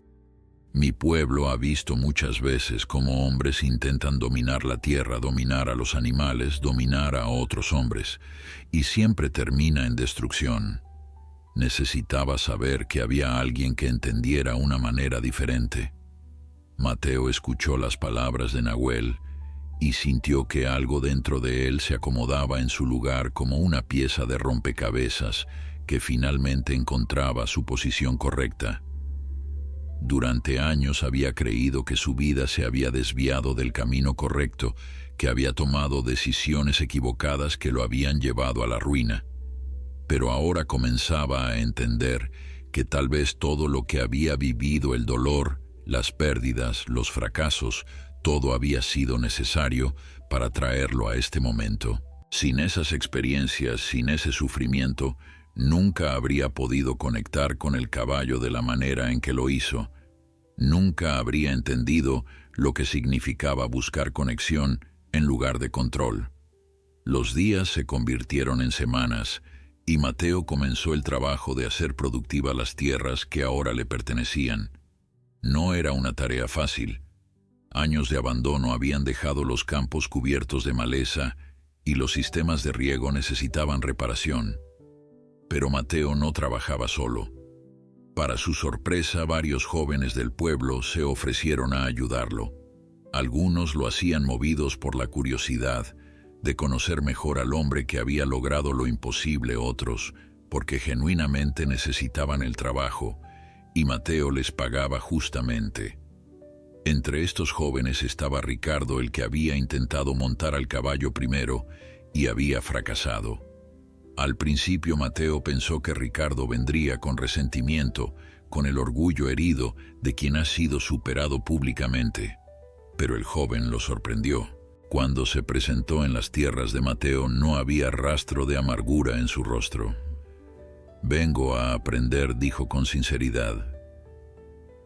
A: Mi pueblo ha visto muchas veces cómo hombres intentan dominar la tierra, dominar a los animales, dominar a otros hombres, y siempre termina en destrucción. Necesitaba saber que había alguien que entendiera una manera diferente. Mateo escuchó las palabras de Nahuel y sintió que algo dentro de él se acomodaba en su lugar, como una pieza de rompecabezas que finalmente encontraba su posición correcta. Durante años había creído que su vida se había desviado del camino correcto, que había tomado decisiones equivocadas que lo habían llevado a la ruina. Pero ahora comenzaba a entender que tal vez todo lo que había vivido, el dolor, las pérdidas, los fracasos, todo había sido necesario para traerlo a este momento. Sin esas experiencias, sin ese sufrimiento, nunca habría podido conectar con el caballo de la manera en que lo hizo. Nunca habría entendido lo que significaba buscar conexión en lugar de control. Los días se convirtieron en semanas y Mateo comenzó el trabajo de hacer productivas las tierras que ahora le pertenecían. No era una tarea fácil. Años de abandono habían dejado los campos cubiertos de maleza y los sistemas de riego necesitaban reparación. Pero Mateo no trabajaba solo. Para su sorpresa, varios jóvenes del pueblo se ofrecieron a ayudarlo. Algunos lo hacían movidos por la curiosidad de conocer mejor al hombre que había logrado lo imposible, otros porque genuinamente necesitaban el trabajo, y Mateo les pagaba justamente. Entre estos jóvenes estaba Ricardo, el que había intentado montar al caballo primero y había fracasado. Al principio Mateo pensó que Ricardo vendría con resentimiento, con el orgullo herido de quien ha sido superado públicamente. Pero el joven lo sorprendió. Cuando se presentó en las tierras de Mateo, no había rastro de amargura en su rostro. «Vengo a aprender», dijo con sinceridad.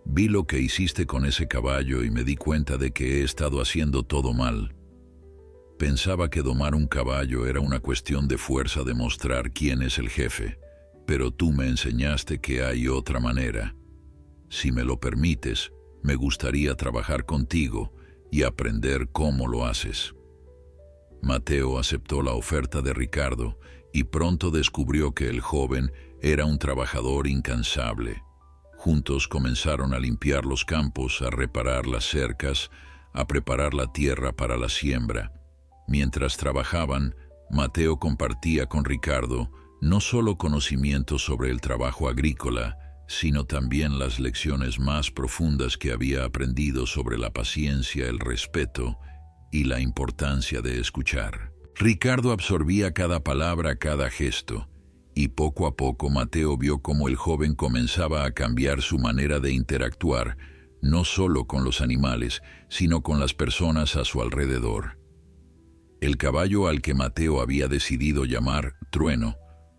A: «Vi lo que hiciste con ese caballo y me di cuenta de que he estado haciendo todo mal. Pensaba que domar un caballo era una cuestión de fuerza, de mostrar quién es el jefe, pero tú me enseñaste que hay otra manera. Si me lo permites, me gustaría trabajar contigo y aprender cómo lo haces». Mateo aceptó la oferta de Ricardo y pronto descubrió que el joven era un trabajador incansable. Juntos comenzaron a limpiar los campos, a reparar las cercas, a preparar la tierra para la siembra. Mientras trabajaban, Mateo compartía con Ricardo no solo conocimientos sobre el trabajo agrícola, sino también las lecciones más profundas que había aprendido sobre la paciencia, el respeto y la importancia de escuchar. Ricardo absorbía cada palabra, cada gesto, y poco a poco Mateo vio cómo el joven comenzaba a cambiar su manera de interactuar, no solo con los animales, sino con las personas a su alrededor. El caballo al que Mateo había decidido llamar Trueno,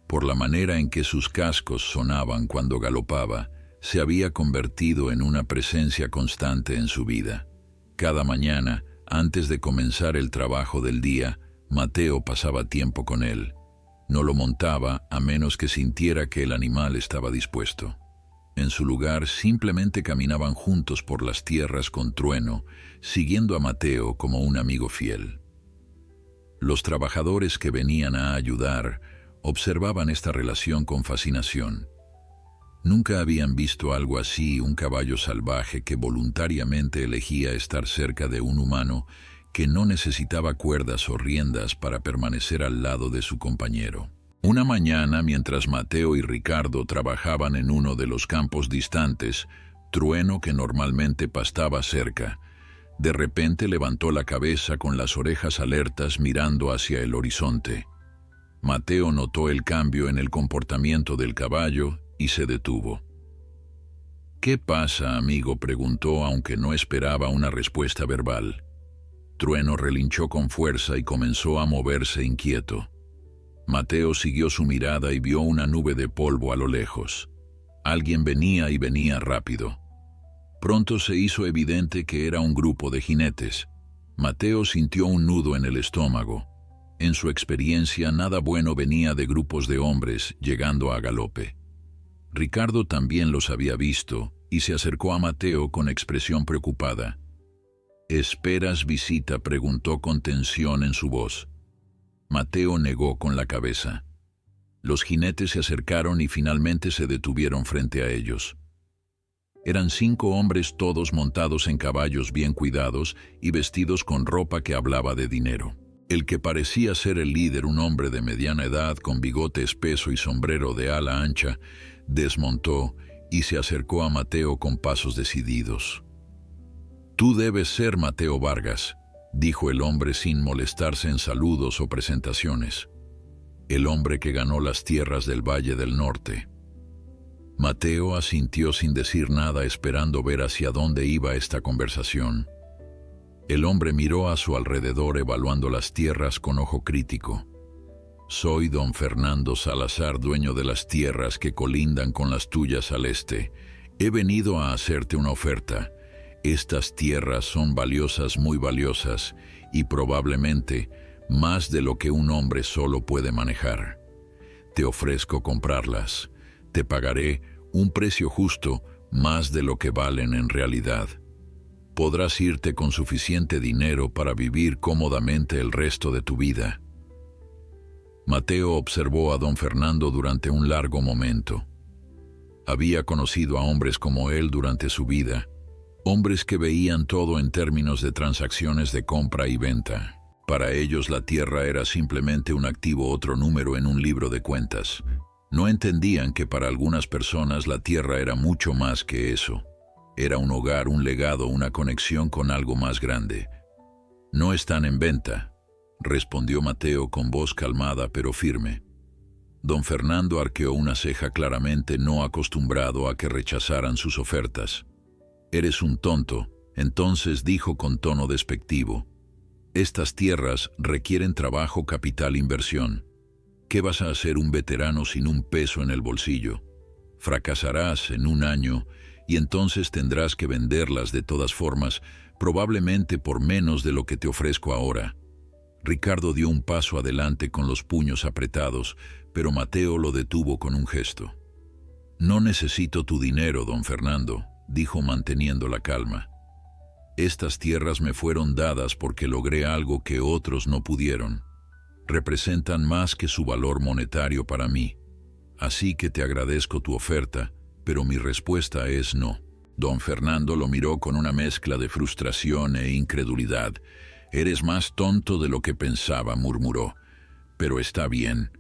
A: por la manera en que sus cascos sonaban cuando galopaba, se había convertido en una presencia constante en su vida. Cada mañana, antes de comenzar el trabajo del día, Mateo pasaba tiempo con él. No lo montaba a menos que sintiera que el animal estaba dispuesto. En su lugar, simplemente caminaban juntos por las tierras con Trueno, siguiendo a Mateo como un amigo fiel. Los trabajadores que venían a ayudar observaban esta relación con fascinación. Nunca habían visto algo así, un caballo salvaje que voluntariamente elegía estar cerca de un humano que no necesitaba cuerdas o riendas para permanecer al lado de su compañero. Una mañana, mientras Mateo y Ricardo trabajaban en uno de los campos distantes, Trueno, que normalmente pastaba cerca, de repente levantó la cabeza con las orejas alertas mirando hacia el horizonte. Mateo notó el cambio en el comportamiento del caballo y se detuvo. «¿Qué pasa, amigo?», preguntó, aunque no esperaba una respuesta verbal. Trueno relinchó con fuerza y comenzó a moverse inquieto. Mateo siguió su mirada y vio una nube de polvo a lo lejos. Alguien venía y venía rápido. Pronto se hizo evidente que era un grupo de jinetes. Mateo sintió un nudo en el estómago. En su experiencia, nada bueno venía de grupos de hombres llegando a galope. Ricardo también los había visto y se acercó a Mateo con expresión preocupada. —¿Esperas visita? —preguntó con tensión en su voz. Mateo negó con la cabeza. Los jinetes se acercaron y finalmente se detuvieron frente a ellos. Eran 5 hombres, todos montados en caballos bien cuidados y vestidos con ropa que hablaba de dinero. El que parecía ser el líder, un hombre de mediana edad con bigote espeso y sombrero de ala ancha, desmontó y se acercó a Mateo con pasos decididos. —Tú debes ser Mateo Vargas —dijo el hombre sin molestarse en saludos o presentaciones—, el hombre que ganó las tierras del Valle del Norte. Mateo asintió sin decir nada, esperando ver hacia dónde iba esta conversación. El hombre miró a su alrededor, evaluando las tierras con ojo crítico. —Soy don Fernando Salazar, dueño de las tierras que colindan con las tuyas al este. He venido a hacerte una oferta. Estas tierras son valiosas, muy valiosas, y probablemente más de lo que un hombre solo puede manejar. Te ofrezco comprarlas. Te pagaré un precio justo, más de lo que valen en realidad. Podrás irte con suficiente dinero para vivir cómodamente el resto de tu vida. Mateo observó a don Fernando durante un largo momento. Había conocido a hombres como él durante su vida, hombres que veían todo en términos de transacciones de compra y venta. Para ellos la tierra era simplemente un activo, otro número en un libro de cuentas. No entendían que para algunas personas la tierra era mucho más que eso. Era un hogar, un legado, una conexión con algo más grande. —No están en venta —respondió Mateo con voz calmada pero firme. Don Fernando arqueó una ceja, claramente no acostumbrado a que rechazaran sus ofertas. —Eres un tonto —entonces dijo con tono despectivo—. Estas tierras requieren trabajo, capital, inversión. ¿Qué vas a hacer un veterano sin un peso en el bolsillo? Fracasarás en un año y entonces tendrás que venderlas de todas formas, probablemente por menos de lo que te ofrezco ahora. Ricardo dio un paso adelante con los puños apretados, pero Mateo lo detuvo con un gesto. —No necesito tu dinero, don Fernando —dijo manteniendo la calma—. Estas tierras me fueron dadas porque logré algo que otros no pudieron. Representan más que su valor monetario para mí. Así que te agradezco tu oferta, pero mi respuesta es no. Don Fernando lo miró con una mezcla de frustración e incredulidad. —Eres más tonto de lo que pensaba —murmuró—. Pero está bien.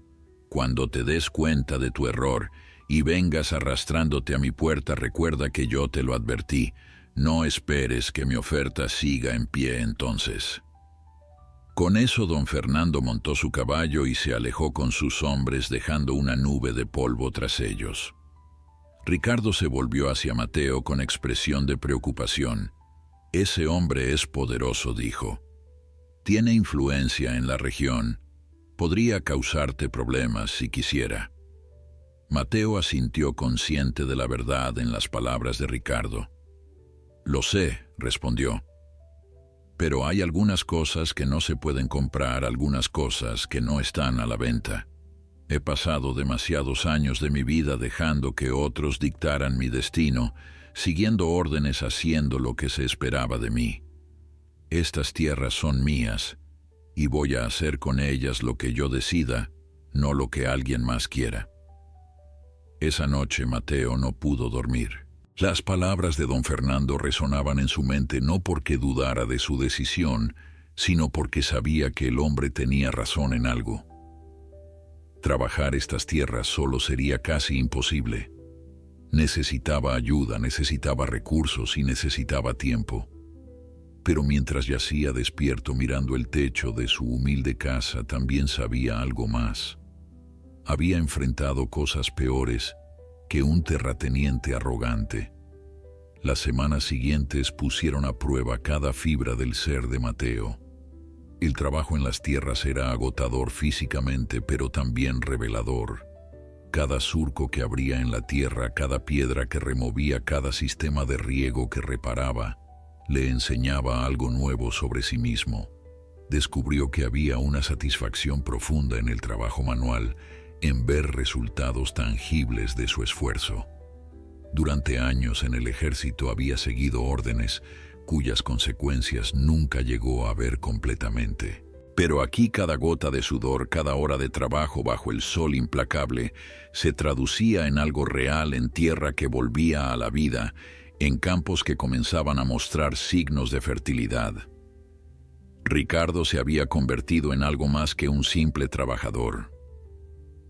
A: Cuando te des cuenta de tu error y vengas arrastrándote a mi puerta, recuerda que yo te lo advertí. No esperes que mi oferta siga en pie entonces. Con eso don Fernando montó su caballo y se alejó con sus hombres, dejando una nube de polvo tras ellos. Ricardo se volvió hacia Mateo con expresión de preocupación. —Ese hombre es poderoso —dijo—. Tiene influencia en la región. Podría causarte problemas si quisiera. Mateo asintió, consciente de la verdad en las palabras de Ricardo. —Lo sé —respondió—. Pero hay algunas cosas que no se pueden comprar, algunas cosas que no están a la venta. He pasado demasiados años de mi vida dejando que otros dictaran mi destino, siguiendo órdenes, haciendo lo que se esperaba de mí. Estas tierras son mías, y voy a hacer con ellas lo que yo decida, no lo que alguien más quiera. Esa noche Mateo no pudo dormir. Las palabras de don Fernando resonaban en su mente, no porque dudara de su decisión, sino porque sabía que el hombre tenía razón en algo. Trabajar estas tierras solo sería casi imposible. Necesitaba ayuda, necesitaba recursos y necesitaba tiempo. Pero mientras yacía despierto mirando el techo de su humilde casa, también sabía algo más. Había enfrentado cosas peores que un terrateniente arrogante. Las semanas siguientes pusieron a prueba cada fibra del ser de Mateo. El trabajo en las tierras era agotador físicamente, pero también revelador. Cada surco que abría en la tierra, cada piedra que removía, cada sistema de riego que reparaba, le enseñaba algo nuevo sobre sí mismo. Descubrió que había una satisfacción profunda en el trabajo manual, en ver resultados tangibles de su esfuerzo. Durante años en el ejército había seguido órdenes cuyas consecuencias nunca llegó a ver completamente. Pero aquí cada gota de sudor, cada hora de trabajo bajo el sol implacable, se traducía en algo real, en tierra que volvía a la vida, en campos que comenzaban a mostrar signos de fertilidad. Ricardo se había convertido en algo más que un simple trabajador.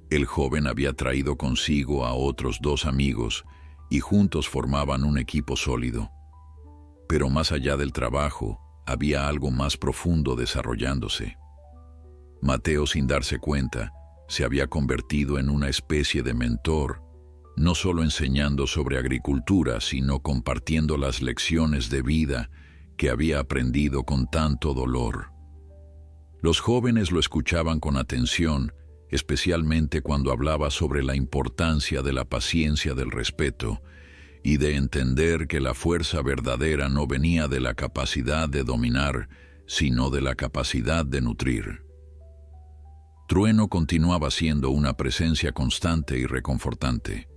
A: El joven había traído consigo a otros 2 amigos y juntos formaban un equipo sólido. Pero más allá del trabajo, había algo más profundo desarrollándose. Mateo, sin darse cuenta, se había convertido en una especie de mentor, no solo enseñando sobre agricultura, sino compartiendo las lecciones de vida que había aprendido con tanto dolor. Los jóvenes lo escuchaban con atención, especialmente cuando hablaba sobre la importancia de la paciencia, del respeto, y de entender que la fuerza verdadera no venía de la capacidad de dominar, sino de la capacidad de nutrir. Trueno continuaba siendo una presencia constante y reconfortante.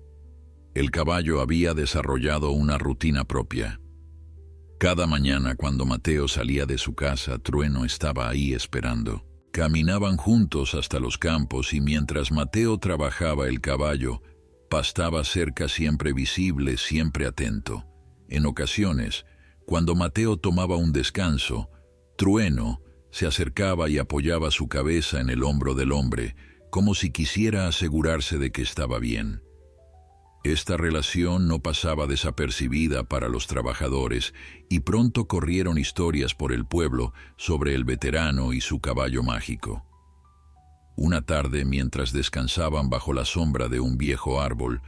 A: El caballo había desarrollado una rutina propia. Cada mañana, cuando Mateo salía de su casa, Trueno estaba ahí esperando. Caminaban juntos hasta los campos y mientras Mateo trabajaba el caballo, pastaba cerca, siempre visible, siempre atento. En ocasiones, cuando Mateo tomaba un descanso, Trueno se acercaba y apoyaba su cabeza en el hombro del hombre, como si quisiera asegurarse de que estaba bien. Esta relación no pasaba desapercibida para los trabajadores y pronto corrieron historias por el pueblo sobre el veterano y su caballo mágico. Una tarde, mientras descansaban bajo la sombra de un viejo árbol,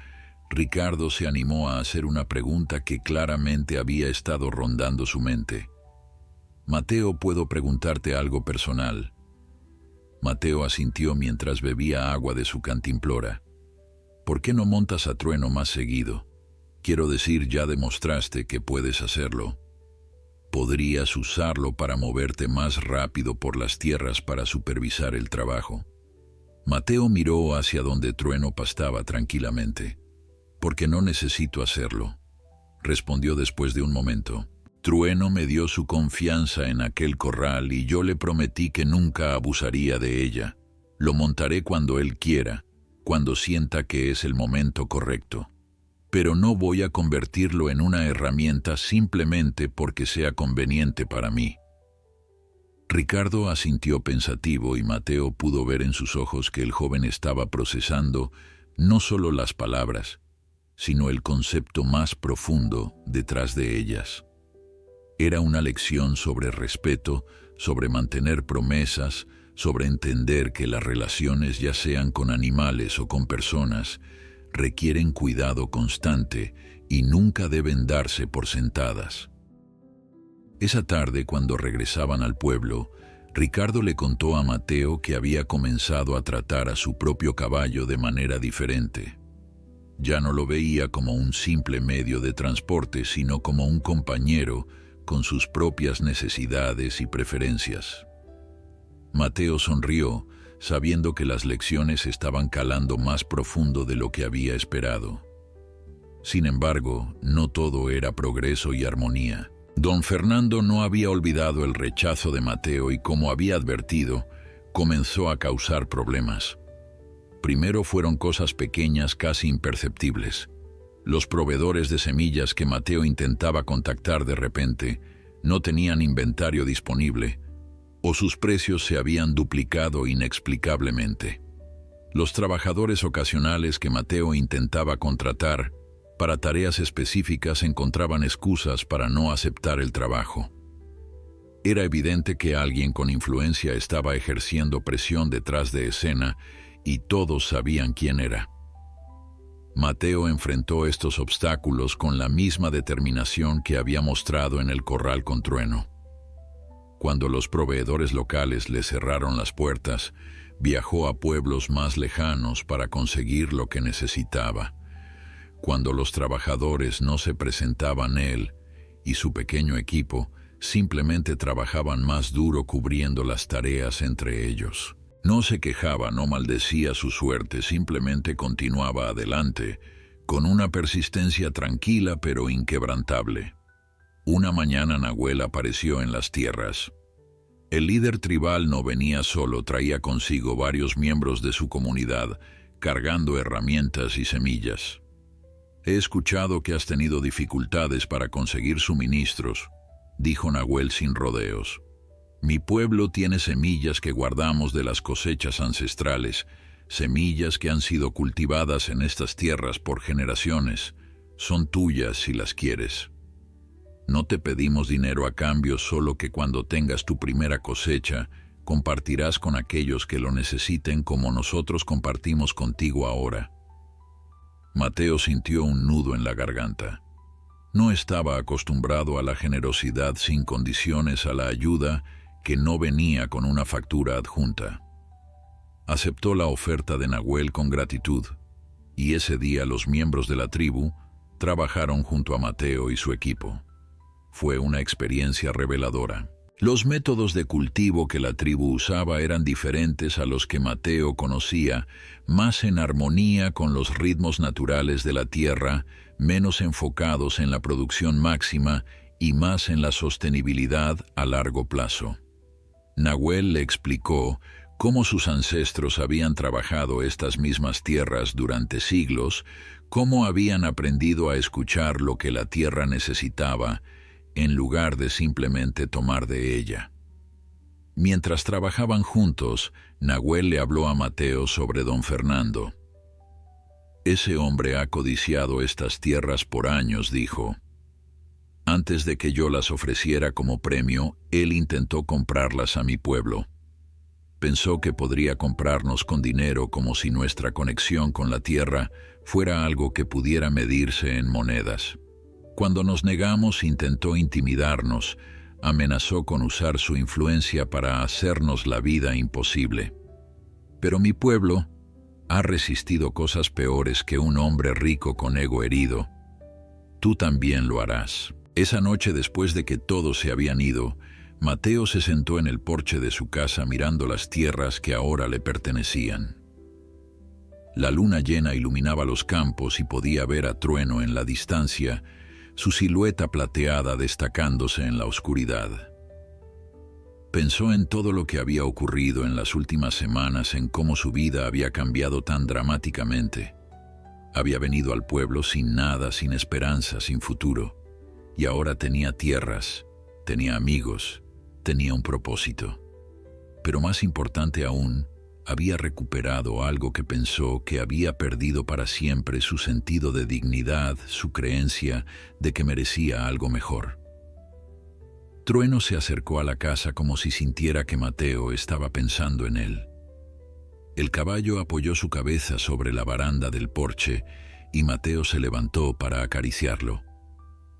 A: Ricardo se animó a hacer una pregunta que claramente había estado rondando su mente. «Mateo, ¿puedo preguntarte algo personal?» Mateo asintió mientras bebía agua de su cantimplora. «¿Por qué no montas a Trueno más seguido? Quiero decir, ya demostraste que puedes hacerlo. Podrías usarlo para moverte más rápido por las tierras para supervisar el trabajo». Mateo miró hacia donde Trueno pastaba tranquilamente. «Porque no necesito hacerlo», respondió después de un momento. «Trueno me dio su confianza en aquel corral y yo le prometí que nunca abusaría de ella. Lo montaré cuando él quiera, cuando sienta que es el momento correcto. Pero no voy a convertirlo en una herramienta simplemente porque sea conveniente para mí». Ricardo asintió pensativo y Mateo pudo ver en sus ojos que el joven estaba procesando no solo las palabras, sino el concepto más profundo detrás de ellas. Era una lección sobre respeto, sobre mantener promesas, sobre entender que las relaciones, ya sean con animales o con personas, requieren cuidado constante y nunca deben darse por sentadas. Esa tarde, cuando regresaban al pueblo, Ricardo le contó a Mateo que había comenzado a tratar a su propio caballo de manera diferente. Ya no lo veía como un simple medio de transporte, sino como un compañero con sus propias necesidades y preferencias. Mateo sonrió, sabiendo que las lecciones estaban calando más profundo de lo que había esperado. Sin embargo, no todo era progreso y armonía. Don Fernando no había olvidado el rechazo de Mateo y, como había advertido, comenzó a causar problemas. Primero fueron cosas pequeñas, casi imperceptibles. Los proveedores de semillas que Mateo intentaba contactar de repente no tenían inventario disponible, o sus precios se habían duplicado inexplicablemente. Los trabajadores ocasionales que Mateo intentaba contratar para tareas específicas encontraban excusas para no aceptar el trabajo. Era evidente que alguien con influencia estaba ejerciendo presión detrás de escena y todos sabían quién era. Mateo enfrentó estos obstáculos con la misma determinación que había mostrado en el corral con Trueno. Cuando los proveedores locales le cerraron las puertas, viajó a pueblos más lejanos para conseguir lo que necesitaba. Cuando los trabajadores no se presentaban, él y su pequeño equipo simplemente trabajaban más duro cubriendo las tareas entre ellos. No se quejaba, no maldecía su suerte, simplemente continuaba adelante, con una persistencia tranquila pero inquebrantable. Una mañana Nahuel apareció en las tierras. El líder tribal no venía solo, traía consigo varios miembros de su comunidad, cargando herramientas y semillas. «He escuchado que has tenido dificultades para conseguir suministros», dijo Nahuel sin rodeos. «Mi pueblo tiene semillas que guardamos de las cosechas ancestrales, semillas que han sido cultivadas en estas tierras por generaciones. Son tuyas si las quieres. No te pedimos dinero a cambio, solo que cuando tengas tu primera cosecha, compartirás con aquellos que lo necesiten como nosotros compartimos contigo ahora». Mateo sintió un nudo en la garganta. No estaba acostumbrado a la generosidad sin condiciones, a la ayuda que no venía con una factura adjunta. Aceptó la oferta de Nahuel con gratitud, y ese día los miembros de la tribu trabajaron junto a Mateo y su equipo. Fue una experiencia reveladora. Los métodos de cultivo que la tribu usaba eran diferentes a los que Mateo conocía, más en armonía con los ritmos naturales de la tierra, menos enfocados en la producción máxima y más en la sostenibilidad a largo plazo. Nahuel le explicó cómo sus ancestros habían trabajado estas mismas tierras durante siglos, cómo habían aprendido a escuchar lo que la tierra necesitaba, en lugar de simplemente tomar de ella. Mientras trabajaban juntos, Nahuel le habló a Mateo sobre don Fernando. «Ese hombre ha codiciado estas tierras por años», dijo. «Antes de que yo las ofreciera como premio, él intentó comprarlas a mi pueblo. Pensó que podría comprarnos con dinero, como si nuestra conexión con la tierra fuera algo que pudiera medirse en monedas. Cuando nos negamos, intentó intimidarnos, amenazó con usar su influencia para hacernos la vida imposible. Pero mi pueblo ha resistido cosas peores que un hombre rico con ego herido. Tú también lo harás». Esa noche, después de que todos se habían ido, Mateo se sentó en el porche de su casa mirando las tierras que ahora le pertenecían. La luna llena iluminaba los campos y podía ver a Trueno en la distancia, su silueta plateada destacándose en la oscuridad. Pensó en todo lo que había ocurrido en las últimas semanas, en cómo su vida había cambiado tan dramáticamente. Había venido al pueblo sin nada, sin esperanza, sin futuro, y ahora tenía tierras, tenía amigos, tenía un propósito. Pero más importante aún, había recuperado algo que pensó que había perdido para siempre: su sentido de dignidad, su creencia de que merecía algo mejor. Trueno se acercó a la casa como si sintiera que Mateo estaba pensando en él. El caballo apoyó su cabeza sobre la baranda del porche y Mateo se levantó para acariciarlo.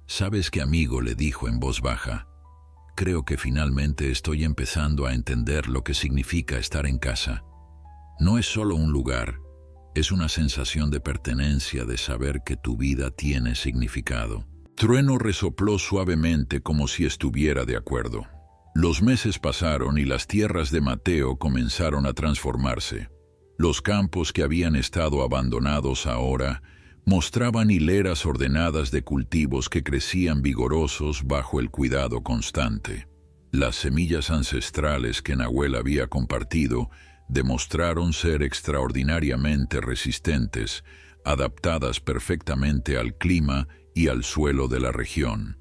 A: «¿Sabes qué, amigo?», le dijo en voz baja. «Creo que finalmente estoy empezando a entender lo que significa estar en casa. No es solo un lugar, es una sensación de pertenencia, de saber que tu vida tiene significado». Trueno resopló suavemente como si estuviera de acuerdo. Los meses pasaron y las tierras de Mateo comenzaron a transformarse. Los campos que habían estado abandonados ahora mostraban hileras ordenadas de cultivos que crecían vigorosos bajo el cuidado constante. Las semillas ancestrales que Nahuel había compartido demostraron ser extraordinariamente resistentes, adaptadas perfectamente al clima y al suelo de la región.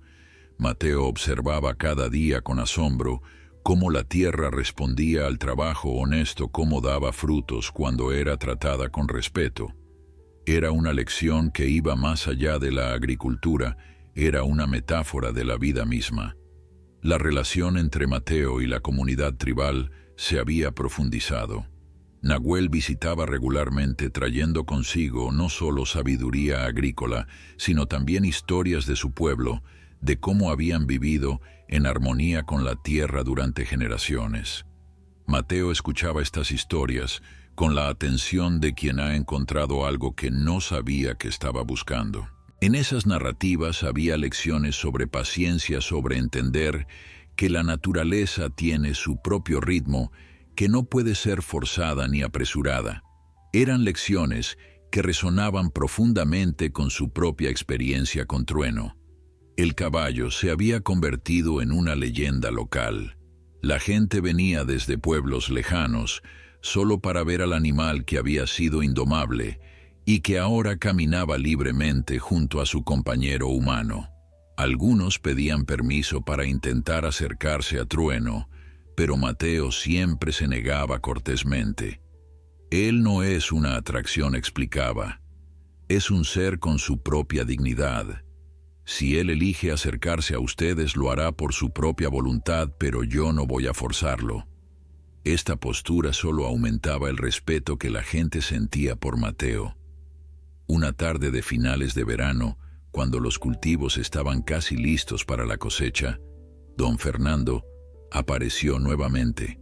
A: Mateo observaba cada día con asombro cómo la tierra respondía al trabajo honesto, cómo daba frutos cuando era tratada con respeto. Era una lección que iba más allá de la agricultura, era una metáfora de la vida misma. La relación entre Mateo y la comunidad tribal se había profundizado. Nahuel visitaba regularmente, trayendo consigo no solo sabiduría agrícola, sino también historias de su pueblo, de cómo habían vivido en armonía con la tierra durante generaciones. Mateo escuchaba estas historias con la atención de quien ha encontrado algo que no sabía que estaba buscando. En esas narrativas había lecciones sobre paciencia, sobre entender que la naturaleza tiene su propio ritmo, que no puede ser forzada ni apresurada. Eran lecciones que resonaban profundamente con su propia experiencia con Trueno. El caballo se había convertido en una leyenda local. La gente venía desde pueblos lejanos solo para ver al animal que había sido indomable y que ahora caminaba libremente junto a su compañero humano. Algunos pedían permiso para intentar acercarse a Trueno, pero Mateo siempre se negaba cortésmente. Él no es una atracción, explicaba. Es un ser con su propia dignidad. Si él elige acercarse a ustedes, lo hará por su propia voluntad, pero yo no voy a forzarlo. Esta postura solo aumentaba el respeto que la gente sentía por Mateo. Una tarde de finales de verano, cuando los cultivos estaban casi listos para la cosecha, don Fernando apareció nuevamente.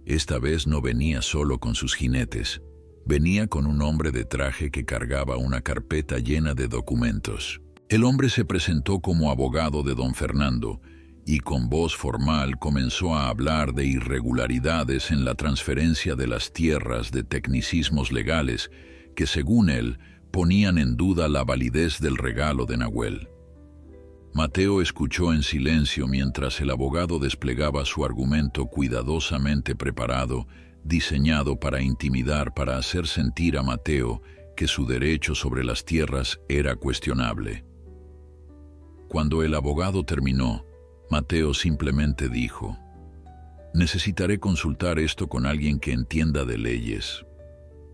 A: Esta vez no venía solo con sus jinetes. Venía con un hombre de traje que cargaba una carpeta llena de documentos. El hombre se presentó como abogado de don Fernando y con voz formal comenzó a hablar de irregularidades en la transferencia de las tierras, de tecnicismos legales que, según él, ponían en duda la validez del regalo de Nahuel. Mateo escuchó en silencio mientras el abogado desplegaba su argumento cuidadosamente preparado, diseñado para intimidar, para hacer sentir a Mateo que su derecho sobre las tierras era cuestionable. Cuando el abogado terminó, Mateo simplemente dijo: «Necesitaré consultar esto con alguien que entienda de leyes».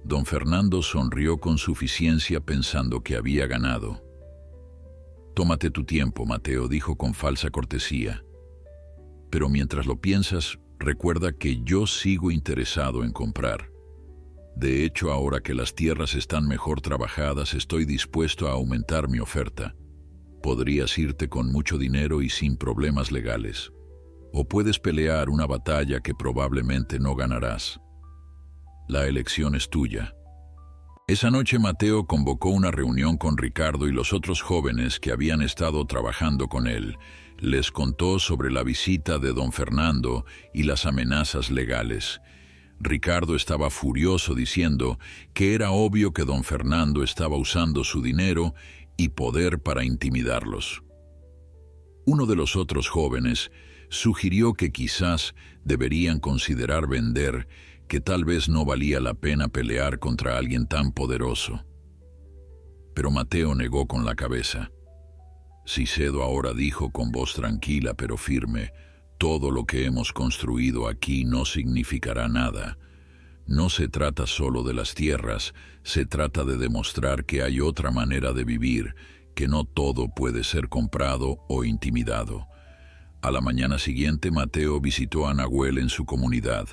A: Don Fernando sonrió con suficiencia pensando que había ganado. «Tómate tu tiempo», Mateo dijo con falsa cortesía. «Pero mientras lo piensas, recuerda que yo sigo interesado en comprar. De hecho, ahora que las tierras están mejor trabajadas, estoy dispuesto a aumentar mi oferta. Podrías irte con mucho dinero y sin problemas legales. O puedes pelear una batalla que probablemente no ganarás. La elección es tuya». Esa noche Mateo convocó una reunión con Ricardo y los otros jóvenes que habían estado trabajando con él. Les contó sobre la visita de don Fernando y las amenazas legales. Ricardo estaba furioso diciendo que era obvio que don Fernando estaba usando su dinero y poder para intimidarlos. Uno de los otros jóvenes sugirió que quizás deberían considerar vender, que tal vez no valía la pena pelear contra alguien tan poderoso. Pero Mateo negó con la cabeza. «Si cedo ahora», dijo con voz tranquila pero firme, «todo lo que hemos construido aquí no significará nada. No se trata solo de las tierras, se trata de demostrar que hay otra manera de vivir, que no todo puede ser comprado o intimidado». A la mañana siguiente, Mateo visitó a Nahuel en su comunidad.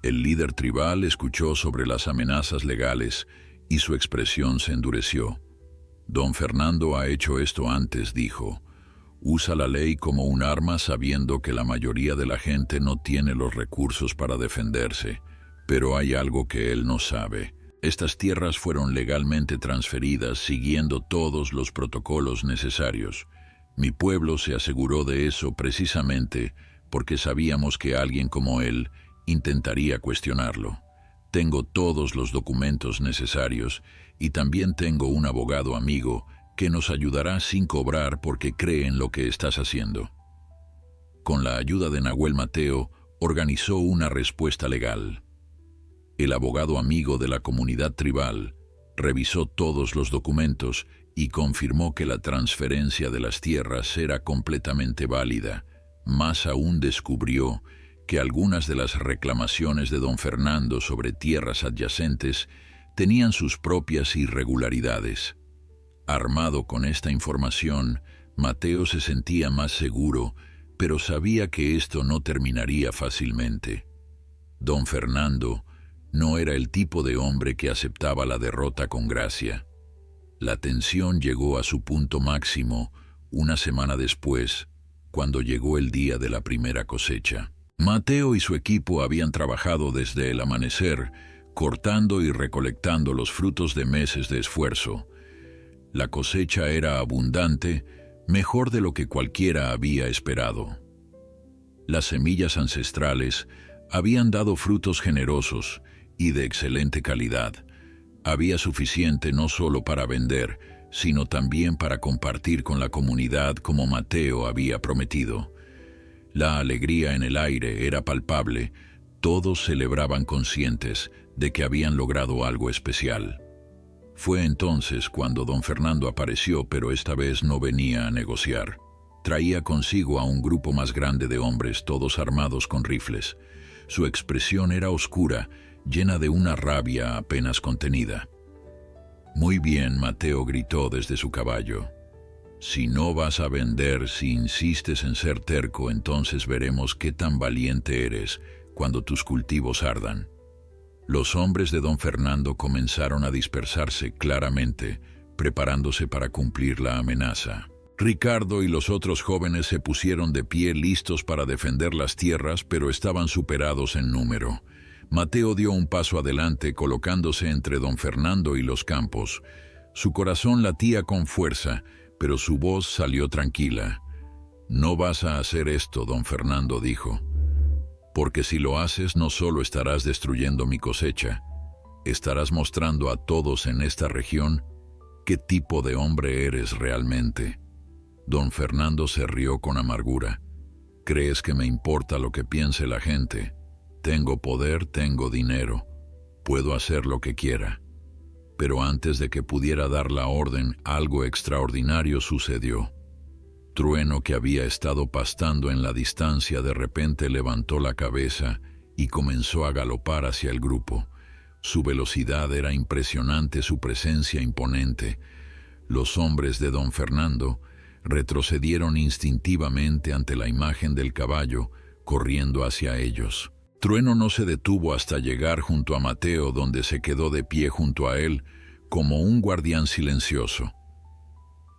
A: El líder tribal escuchó sobre las amenazas legales y su expresión se endureció. «Don Fernando ha hecho esto antes», dijo. «Usa la ley como un arma sabiendo que la mayoría de la gente no tiene los recursos para defenderse. Pero hay algo que él no sabe. Estas tierras fueron legalmente transferidas siguiendo todos los protocolos necesarios. Mi pueblo se aseguró de eso precisamente porque sabíamos que alguien como él intentaría cuestionarlo. Tengo todos los documentos necesarios y también tengo un abogado amigo que nos ayudará sin cobrar porque cree en lo que estás haciendo». Con la ayuda de Nahuel, Mateo organizó una respuesta legal. El abogado amigo de la comunidad tribal revisó todos los documentos y confirmó que la transferencia de las tierras era completamente válida. Más aún, descubrió que algunas de las reclamaciones de don Fernando sobre tierras adyacentes tenían sus propias irregularidades. Armado con esta información, Mateo se sentía más seguro, pero sabía que esto no terminaría fácilmente. Don Fernando no era el tipo de hombre que aceptaba la derrota con gracia. La tensión llegó a su punto máximo una semana después, cuando llegó el día de la primera cosecha. Mateo y su equipo habían trabajado desde el amanecer, cortando y recolectando los frutos de meses de esfuerzo. La cosecha era abundante, mejor de lo que cualquiera había esperado. Las semillas ancestrales habían dado frutos generosos y de excelente calidad. Había suficiente no solo para vender, sino también para compartir con la comunidad como Mateo había prometido. La alegría en el aire era palpable, todos celebraban conscientes de que habían logrado algo especial. Fue entonces cuando don Fernando apareció, pero esta vez no venía a negociar. Traía consigo a un grupo más grande de hombres, todos armados con rifles. Su expresión era oscura, llena de una rabia apenas contenida. «Muy bien», Mateo gritó desde su caballo. «Si no vas a vender, si insistes en ser terco, entonces veremos qué tan valiente eres cuando tus cultivos ardan». Los hombres de don Fernando comenzaron a dispersarse claramente, preparándose para cumplir la amenaza. Ricardo y los otros jóvenes se pusieron de pie listos para defender las tierras, pero estaban superados en número. Mateo dio un paso adelante, colocándose entre don Fernando y los campos. Su corazón latía con fuerza, pero su voz salió tranquila. «No vas a hacer esto», don Fernando dijo. «Porque si lo haces, no solo estarás destruyendo mi cosecha, estarás mostrando a todos en esta región qué tipo de hombre eres realmente». Don Fernando se rió con amargura. «¿Crees que me importa lo que piense la gente? Tengo poder, tengo dinero, puedo hacer lo que quiera». Pero antes de que pudiera dar la orden, algo extraordinario sucedió. Trueno, que había estado pastando en la distancia, de repente levantó la cabeza y comenzó a galopar hacia el grupo. Su velocidad era impresionante, su presencia imponente. Los hombres de don Fernando retrocedieron instintivamente ante la imagen del caballo, corriendo hacia ellos. Trueno no se detuvo hasta llegar junto a Mateo, donde se quedó de pie junto a él, como un guardián silencioso.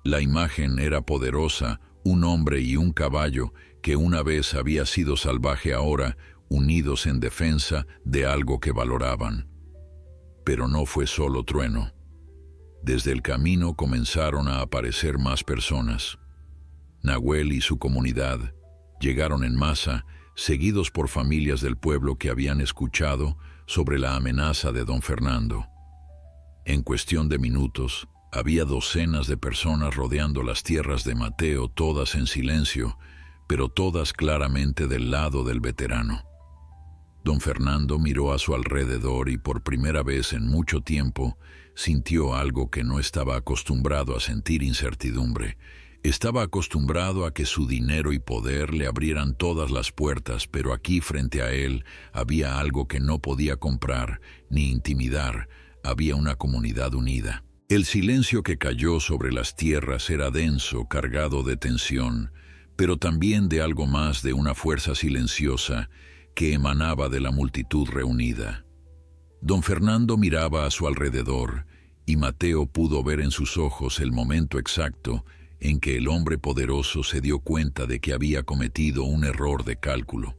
A: La imagen era poderosa, un hombre y un caballo que una vez había sido salvaje, ahora unidos en defensa de algo que valoraban. Pero no fue solo Trueno. Desde el camino comenzaron a aparecer más personas. Nahuel y su comunidad llegaron en masa, seguidos por familias del pueblo que habían escuchado sobre la amenaza de don Fernando. En cuestión de minutos, había docenas de personas rodeando las tierras de Mateo, todas en silencio, pero todas claramente del lado del veterano. Don Fernando miró a su alrededor y por primera vez en mucho tiempo sintió algo que no estaba acostumbrado a sentir: incertidumbre. Estaba acostumbrado a que su dinero y poder le abrieran todas las puertas, pero aquí frente a él había algo que no podía comprar ni intimidar. Había una comunidad unida. El silencio que cayó sobre las tierras era denso, cargado de tensión, pero también de algo más, de una fuerza silenciosa que emanaba de la multitud reunida. Don Fernando miraba a su alrededor y Mateo pudo ver en sus ojos el momento exacto en que el hombre poderoso se dio cuenta de que había cometido un error de cálculo.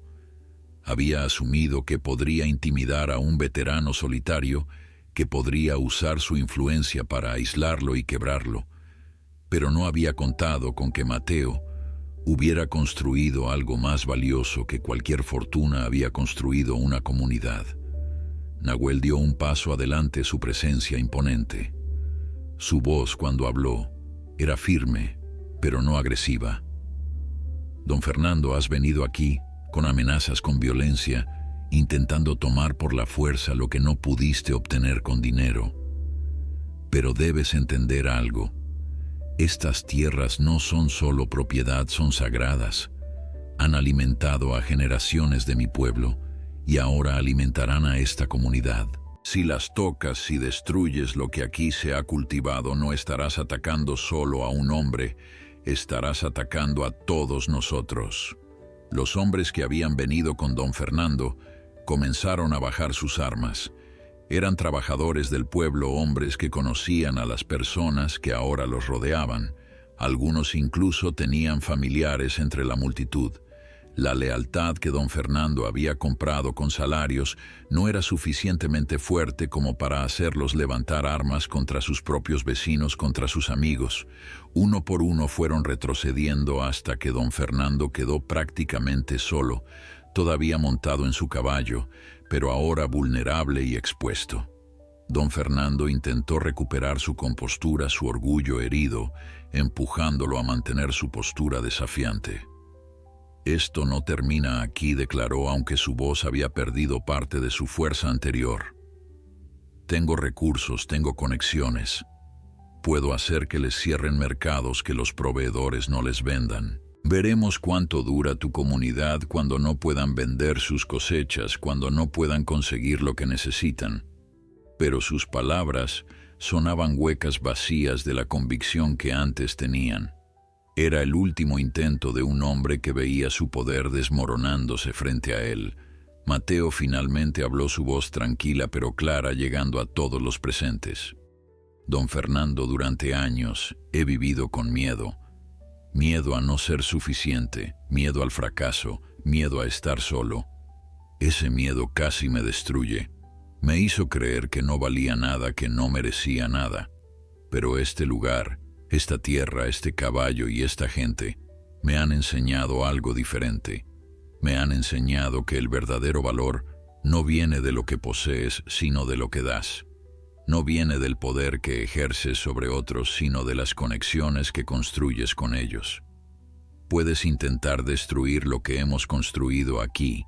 A: Había asumido que podría intimidar a un veterano solitario, que podría usar su influencia para aislarlo y quebrarlo, pero no había contado con que Mateo hubiera construido algo más valioso que cualquier fortuna. Había construido una comunidad. Nahuel dio un paso adelante, su presencia imponente. Su voz, cuando habló, era firme, pero no agresiva. «Don Fernando, has venido aquí con amenazas, con violencia, intentando tomar por la fuerza lo que no pudiste obtener con dinero. Pero debes entender algo. Estas tierras no son solo propiedad, son sagradas. Han alimentado a generaciones de mi pueblo y ahora alimentarán a esta comunidad. Si las tocas, si destruyes lo que aquí se ha cultivado, no estarás atacando solo a un hombre, estarás atacando a todos nosotros». Los hombres que habían venido con don Fernando comenzaron a bajar sus armas. Eran trabajadores del pueblo, hombres que conocían a las personas que ahora los rodeaban. Algunos incluso tenían familiares entre la multitud. La lealtad que don Fernando había comprado con salarios no era suficientemente fuerte como para hacerlos levantar armas contra sus propios vecinos, contra sus amigos. Uno por uno fueron retrocediendo hasta que don Fernando quedó prácticamente solo, todavía montado en su caballo, pero ahora vulnerable y expuesto. Don Fernando intentó recuperar su compostura, su orgullo herido, empujándolo a mantener su postura desafiante. «Esto no termina aquí», declaró, aunque su voz había perdido parte de su fuerza anterior. «Tengo recursos, tengo conexiones. Puedo hacer que les cierren mercados que los proveedores no les vendan. Veremos cuánto dura tu comunidad cuando no puedan vender sus cosechas, cuando no puedan conseguir lo que necesitan». Pero sus palabras sonaban huecas vacías de la convicción que antes tenían. Era el último intento de un hombre que veía su poder desmoronándose frente a él. Mateo finalmente habló, su voz tranquila pero clara, llegando a todos los presentes. «Don Fernando, durante años he vivido con miedo. Miedo a no ser suficiente, miedo al fracaso, miedo a estar solo. Ese miedo casi me destruye. Me hizo creer que no valía nada, que no merecía nada. Pero este lugar, esta tierra, este caballo y esta gente me han enseñado algo diferente. Me han enseñado que el verdadero valor no viene de lo que posees, sino de lo que das. No viene del poder que ejerces sobre otros, sino de las conexiones que construyes con ellos. Puedes intentar destruir lo que hemos construido aquí,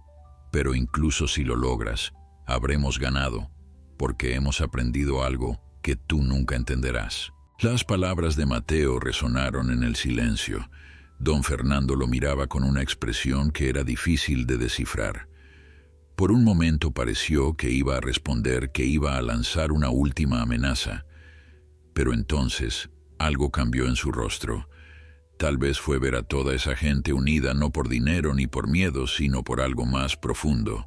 A: pero incluso si lo logras, habremos ganado, porque hemos aprendido algo que tú nunca entenderás». Las palabras de Mateo resonaron en el silencio. Don Fernando lo miraba con una expresión que era difícil de descifrar. Por un momento pareció que iba a responder, que iba a lanzar una última amenaza. Pero entonces algo cambió en su rostro. Tal vez fue ver a toda esa gente unida no por dinero ni por miedo, sino por algo más profundo.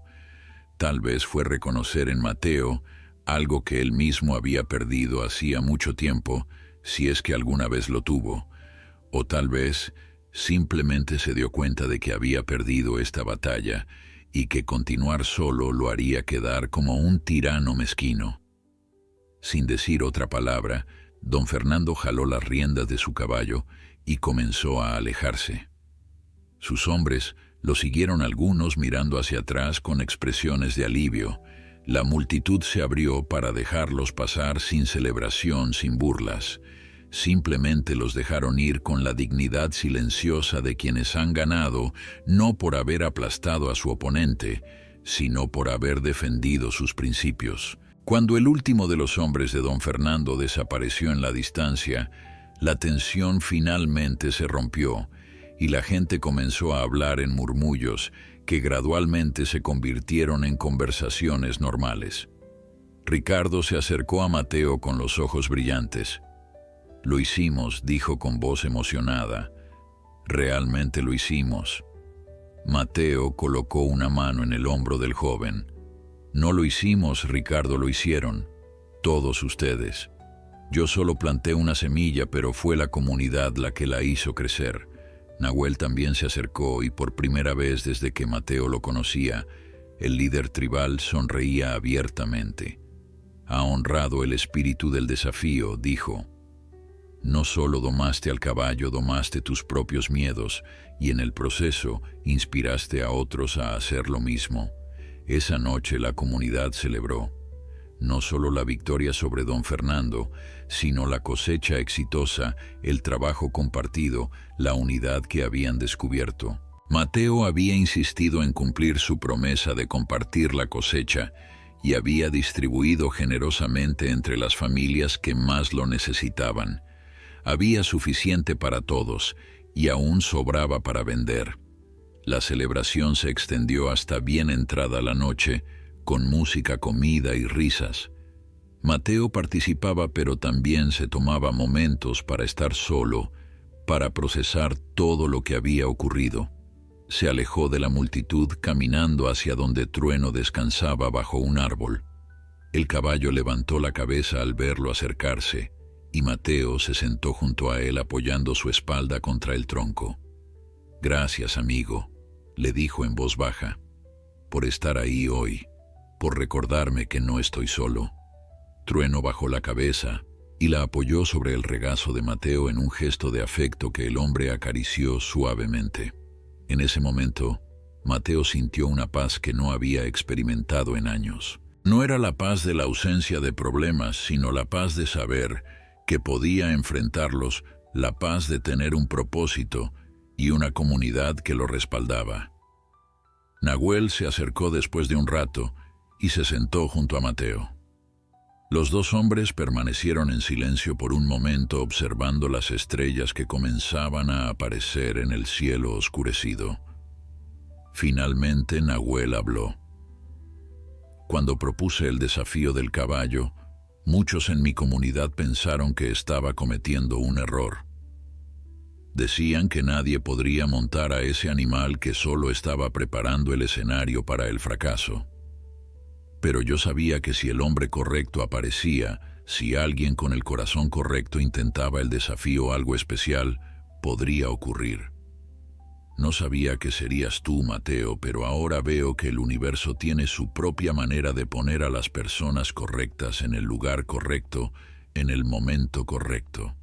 A: Tal vez fue reconocer en Mateo algo que él mismo había perdido hacía mucho tiempo, si es que alguna vez lo tuvo. O tal vez simplemente se dio cuenta de que había perdido esta batalla y que continuar solo lo haría quedar como un tirano mezquino. Sin decir otra palabra, don Fernando jaló las riendas de su caballo y comenzó a alejarse. Sus hombres lo siguieron, algunos mirando hacia atrás con expresiones de alivio. La multitud se abrió para dejarlos pasar sin celebración, sin burlas. Simplemente los dejaron ir con la dignidad silenciosa de quienes han ganado, no por haber aplastado a su oponente, sino por haber defendido sus principios. Cuando el último de los hombres de don Fernando desapareció en la distancia, la tensión finalmente se rompió y la gente comenzó a hablar en murmullos que gradualmente se convirtieron en conversaciones normales. Ricardo se acercó a Mateo con los ojos brillantes. «Lo hicimos», dijo con voz emocionada. «Realmente lo hicimos». Mateo colocó una mano en el hombro del joven. «No lo hicimos, Ricardo, lo hicieron. Todos ustedes. Yo solo planté una semilla, pero fue la comunidad la que la hizo crecer». Nahuel también se acercó y por primera vez desde que Mateo lo conocía, el líder tribal sonreía abiertamente. «Ha honrado el espíritu del desafío», dijo. «No solo domaste al caballo, domaste tus propios miedos y en el proceso inspiraste a otros a hacer lo mismo». Esa noche la comunidad celebró no solo la victoria sobre don Fernando, sino la cosecha exitosa, el trabajo compartido, la unidad que habían descubierto. Mateo había insistido en cumplir su promesa de compartir la cosecha y había distribuido generosamente entre las familias que más lo necesitaban. Había suficiente para todos y aún sobraba para vender. La celebración se extendió hasta bien entrada la noche, con música, comida y risas. Mateo participaba, pero también se tomaba momentos para estar solo, para procesar todo lo que había ocurrido. Se alejó de la multitud caminando hacia donde Trueno descansaba bajo un árbol. El caballo levantó la cabeza al verlo acercarse y Mateo se sentó junto a él apoyando su espalda contra el tronco. «Gracias, amigo», le dijo en voz baja, «por estar ahí hoy, por recordarme que no estoy solo». Trueno bajó la cabeza y la apoyó sobre el regazo de Mateo en un gesto de afecto que el hombre acarició suavemente. En ese momento, Mateo sintió una paz que no había experimentado en años. No era la paz de la ausencia de problemas, sino la paz de saber que podía enfrentarlos, la paz de tener un propósito y una comunidad que lo respaldaba. Nahuel se acercó después de un rato y se sentó junto a Mateo. Los dos hombres permanecieron en silencio por un momento observando las estrellas que comenzaban a aparecer en el cielo oscurecido. Finalmente Nahuel habló. «Cuando propuse el desafío del caballo, muchos en mi comunidad pensaron que estaba cometiendo un error. Decían que nadie podría montar a ese animal que solo estaba preparando el escenario para el fracaso. Pero yo sabía que si el hombre correcto aparecía, si alguien con el corazón correcto intentaba el desafío algo especial, podría ocurrir. No sabía que serías tú, Mateo, pero ahora veo que el universo tiene su propia manera de poner a las personas correctas en el lugar correcto, en el momento correcto».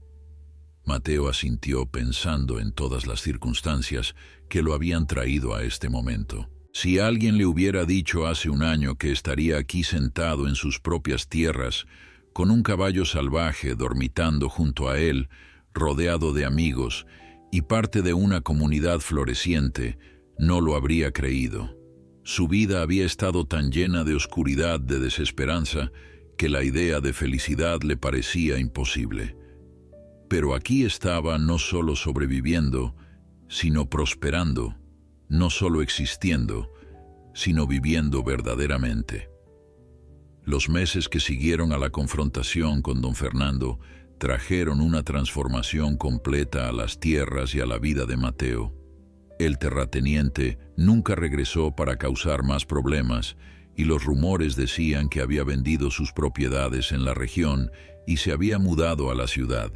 A: Mateo asintió pensando en todas las circunstancias que lo habían traído a este momento. Si alguien le hubiera dicho hace un año que estaría aquí sentado en sus propias tierras, con un caballo salvaje dormitando junto a él, rodeado de amigos y parte de una comunidad floreciente, no lo habría creído. Su vida había estado tan llena de oscuridad, de desesperanza, que la idea de felicidad le parecía imposible. Pero aquí estaba no solo sobreviviendo, sino prosperando, no solo existiendo, sino viviendo verdaderamente. Los meses que siguieron a la confrontación con don Fernando trajeron una transformación completa a las tierras y a la vida de Mateo. El terrateniente nunca regresó para causar más problemas, y los rumores decían que había vendido sus propiedades en la región y se había mudado a la ciudad.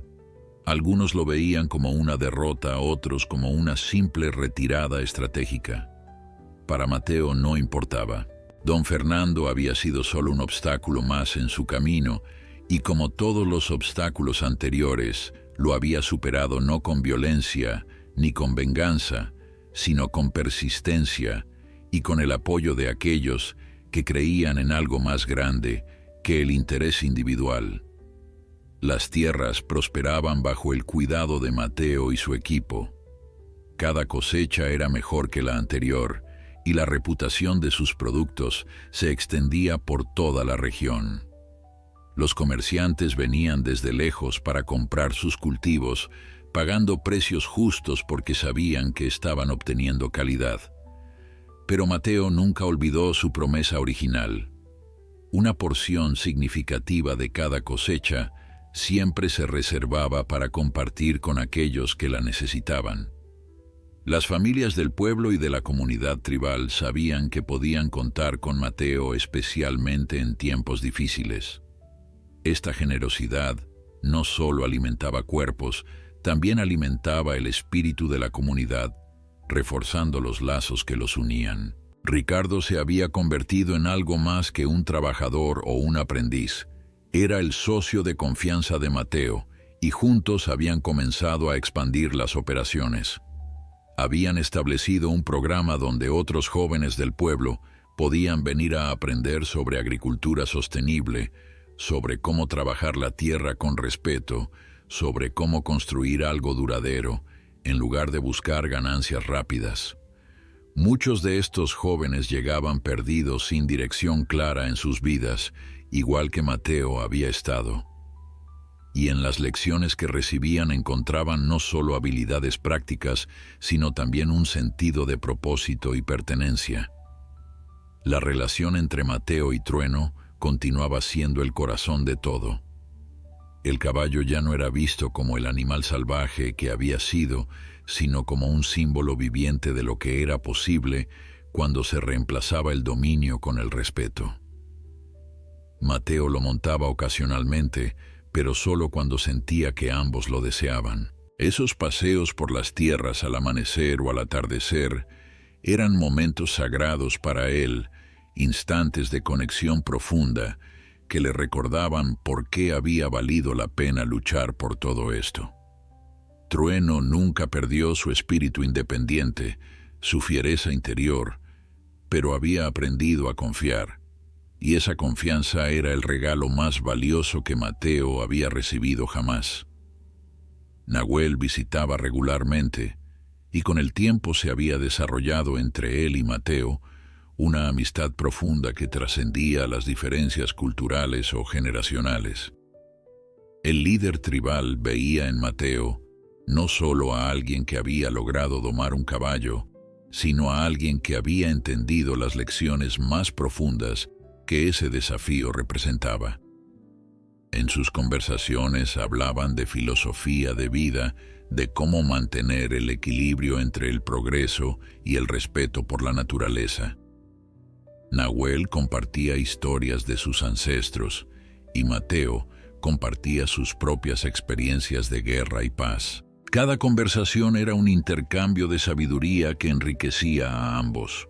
A: Algunos lo veían como una derrota, otros como una simple retirada estratégica. Para Mateo no importaba. Don Fernando había sido solo un obstáculo más en su camino, y como todos los obstáculos anteriores, lo había superado no con violencia ni con venganza, sino con persistencia y con el apoyo de aquellos que creían en algo más grande que el interés individual. Las tierras prosperaban bajo el cuidado de Mateo y su equipo. Cada cosecha era mejor que la anterior, y la reputación de sus productos se extendía por toda la región. Los comerciantes venían desde lejos para comprar sus cultivos, pagando precios justos porque sabían que estaban obteniendo calidad. Pero Mateo nunca olvidó su promesa original. Una porción significativa de cada cosecha siempre se reservaba para compartir con aquellos que la necesitaban. Las familias del pueblo y de la comunidad tribal sabían que podían contar con Mateo especialmente en tiempos difíciles. Esta generosidad no solo alimentaba cuerpos, también alimentaba el espíritu de la comunidad, reforzando los lazos que los unían. Ricardo se había convertido en algo más que un trabajador o un aprendiz. Era el socio de confianza de Mateo, y juntos habían comenzado a expandir las operaciones. Habían establecido un programa donde otros jóvenes del pueblo podían venir a aprender sobre agricultura sostenible, sobre cómo trabajar la tierra con respeto, sobre cómo construir algo duradero, en lugar de buscar ganancias rápidas. Muchos de estos jóvenes llegaban perdidos sin dirección clara en sus vidas, igual que Mateo había estado. Y en las lecciones que recibían encontraban no solo habilidades prácticas, sino también un sentido de propósito y pertenencia. La relación entre Mateo y Trueno continuaba siendo el corazón de todo. El caballo ya no era visto como el animal salvaje que había sido, sino como un símbolo viviente de lo que era posible cuando se reemplazaba el dominio con el respeto. Mateo lo montaba ocasionalmente, pero solo cuando sentía que ambos lo deseaban. Esos paseos por las tierras al amanecer o al atardecer eran momentos sagrados para él, instantes de conexión profunda que le recordaban por qué había valido la pena luchar por todo esto. Trueno nunca perdió su espíritu independiente, su fiereza interior, pero había aprendido a confiar, y esa confianza era el regalo más valioso que Mateo había recibido jamás. Nahuel visitaba regularmente, y con el tiempo se había desarrollado entre él y Mateo una amistad profunda que trascendía las diferencias culturales o generacionales. El líder tribal veía en Mateo no solo a alguien que había logrado domar un caballo, sino a alguien que había entendido las lecciones más profundas que ese desafío representaba. En sus conversaciones hablaban de filosofía de vida, de cómo mantener el equilibrio entre el progreso y el respeto por la naturaleza. Nahuel compartía historias de sus ancestros y Mateo compartía sus propias experiencias de guerra y paz. Cada conversación era un intercambio de sabiduría que enriquecía a ambos.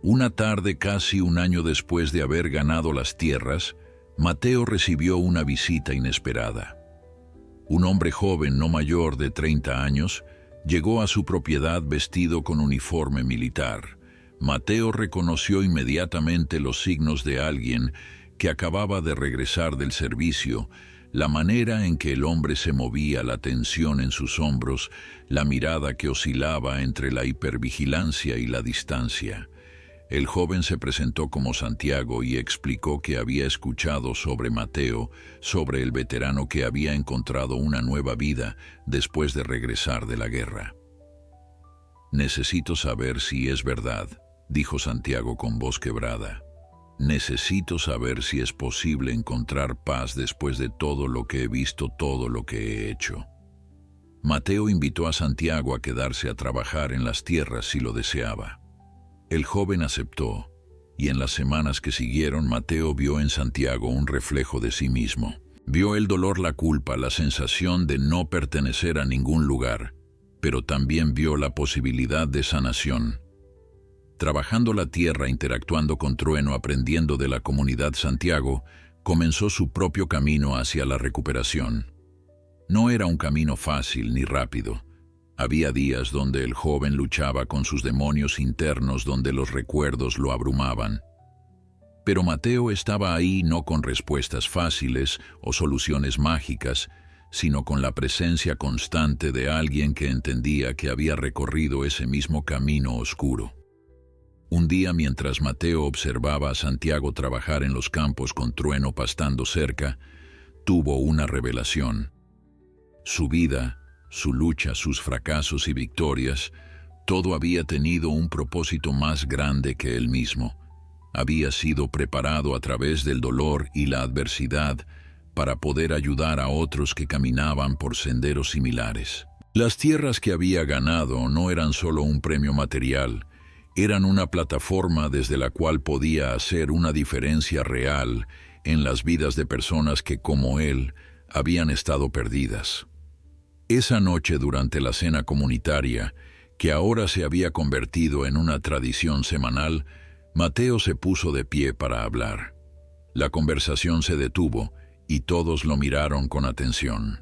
A: Una tarde, casi un año después de haber ganado las tierras, Mateo recibió una visita inesperada. Un hombre joven, no mayor de 30 años, llegó a su propiedad vestido con uniforme militar. Mateo reconoció inmediatamente los signos de alguien que acababa de regresar del servicio, la manera en que el hombre se movía, la tensión en sus hombros, la mirada que oscilaba entre la hipervigilancia y la distancia. El joven se presentó como Santiago y explicó que había escuchado sobre Mateo, sobre el veterano que había encontrado una nueva vida después de regresar de la guerra. «Necesito saber si es verdad», dijo Santiago con voz quebrada. «Necesito saber si es posible encontrar paz después de todo lo que he visto, todo lo que he hecho». Mateo invitó a Santiago a quedarse a trabajar en las tierras si lo deseaba. El joven aceptó, y en las semanas que siguieron Mateo vio en Santiago un reflejo de sí mismo. Vio el dolor, la culpa, la sensación de no pertenecer a ningún lugar, pero también vio la posibilidad de sanación. Trabajando la tierra, interactuando con Trueno, aprendiendo de la comunidad, Santiago comenzó su propio camino hacia la recuperación. No era un camino fácil ni rápido. Había días donde el joven luchaba con sus demonios internos, donde los recuerdos lo abrumaban. Pero Mateo estaba ahí no con respuestas fáciles o soluciones mágicas, sino con la presencia constante de alguien que entendía que había recorrido ese mismo camino oscuro. Un día, mientras Mateo observaba a Santiago trabajar en los campos con Trueno pastando cerca, tuvo una revelación. Su vida, su lucha, sus fracasos y victorias, todo había tenido un propósito más grande que él mismo. Había sido preparado a través del dolor y la adversidad para poder ayudar a otros que caminaban por senderos similares. Las tierras que había ganado no eran solo un premio material, eran una plataforma desde la cual podía hacer una diferencia real en las vidas de personas que, como él, habían estado perdidas. Esa noche, durante la cena comunitaria, que ahora se había convertido en una tradición semanal, Mateo se puso de pie para hablar. La conversación se detuvo y todos lo miraron con atención.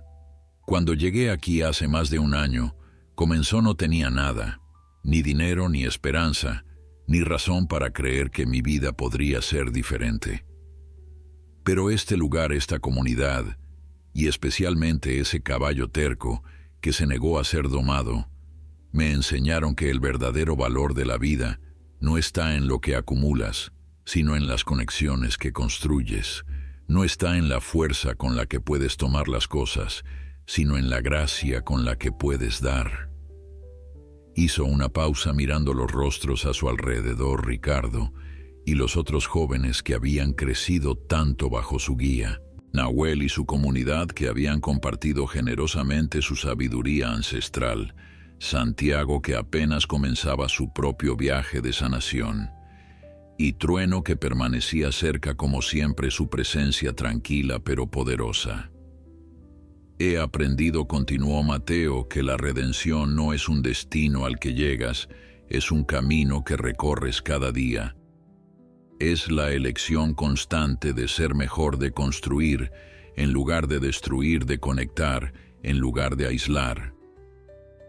A: «Cuando llegué aquí hace más de un año, comenzó no tenía nada, ni dinero, ni esperanza, ni razón para creer que mi vida podría ser diferente. Pero este lugar, esta comunidad, y especialmente ese caballo terco que se negó a ser domado, me enseñaron que el verdadero valor de la vida no está en lo que acumulas, sino en las conexiones que construyes. No está en la fuerza con la que puedes tomar las cosas, sino en la gracia con la que puedes dar». Hizo una pausa mirando los rostros a su alrededor, Ricardo, y los otros jóvenes que habían crecido tanto bajo su guía. Nahuel y su comunidad que habían compartido generosamente su sabiduría ancestral, Santiago que apenas comenzaba su propio viaje de sanación. y Trueno, que permanecía cerca como siempre, su presencia tranquila pero poderosa. He aprendido, continuó Mateo, que la redención no es un destino al que llegas, es un camino que recorres cada día. Es la elección constante de ser mejor, de construir, en lugar de destruir, de conectar, en lugar de aislar.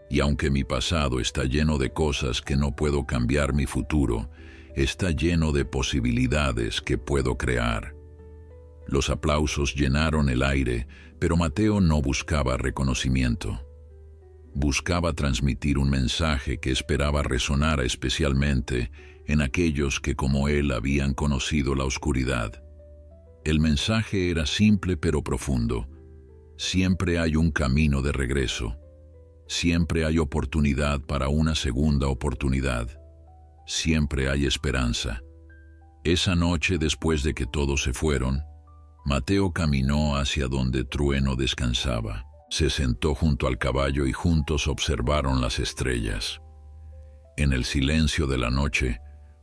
A: Y aunque mi pasado está lleno de cosas que no puedo cambiar, mi futuro está lleno de posibilidades que puedo crear. Los aplausos llenaron el aire, pero Mateo no buscaba reconocimiento. Buscaba transmitir un mensaje que esperaba resonara especialmente en aquellos que como él habían conocido la oscuridad. El mensaje era simple pero profundo. Siempre hay un camino de regreso. Siempre hay oportunidad para una segunda oportunidad. Siempre hay esperanza. Esa noche, después de que todos se fueron, Mateo caminó hacia donde Trueno descansaba. Se sentó junto al caballo y juntos observaron las estrellas. En el silencio de la noche,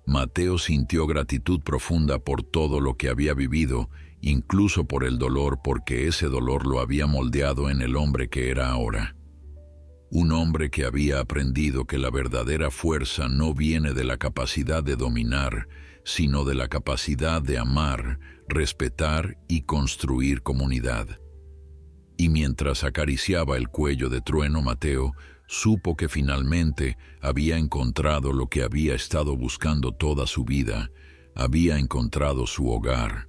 A: Mateo sintió gratitud profunda por todo lo que había vivido, incluso por el dolor, porque ese dolor lo había moldeado en el hombre que era ahora. Un hombre que había aprendido que la verdadera fuerza no viene de la capacidad de dominar, sino de la capacidad de amar, respetar y construir comunidad. Y mientras acariciaba el cuello de Trueno, Mateo supo que finalmente había encontrado lo que había estado buscando toda su vida, había encontrado su hogar.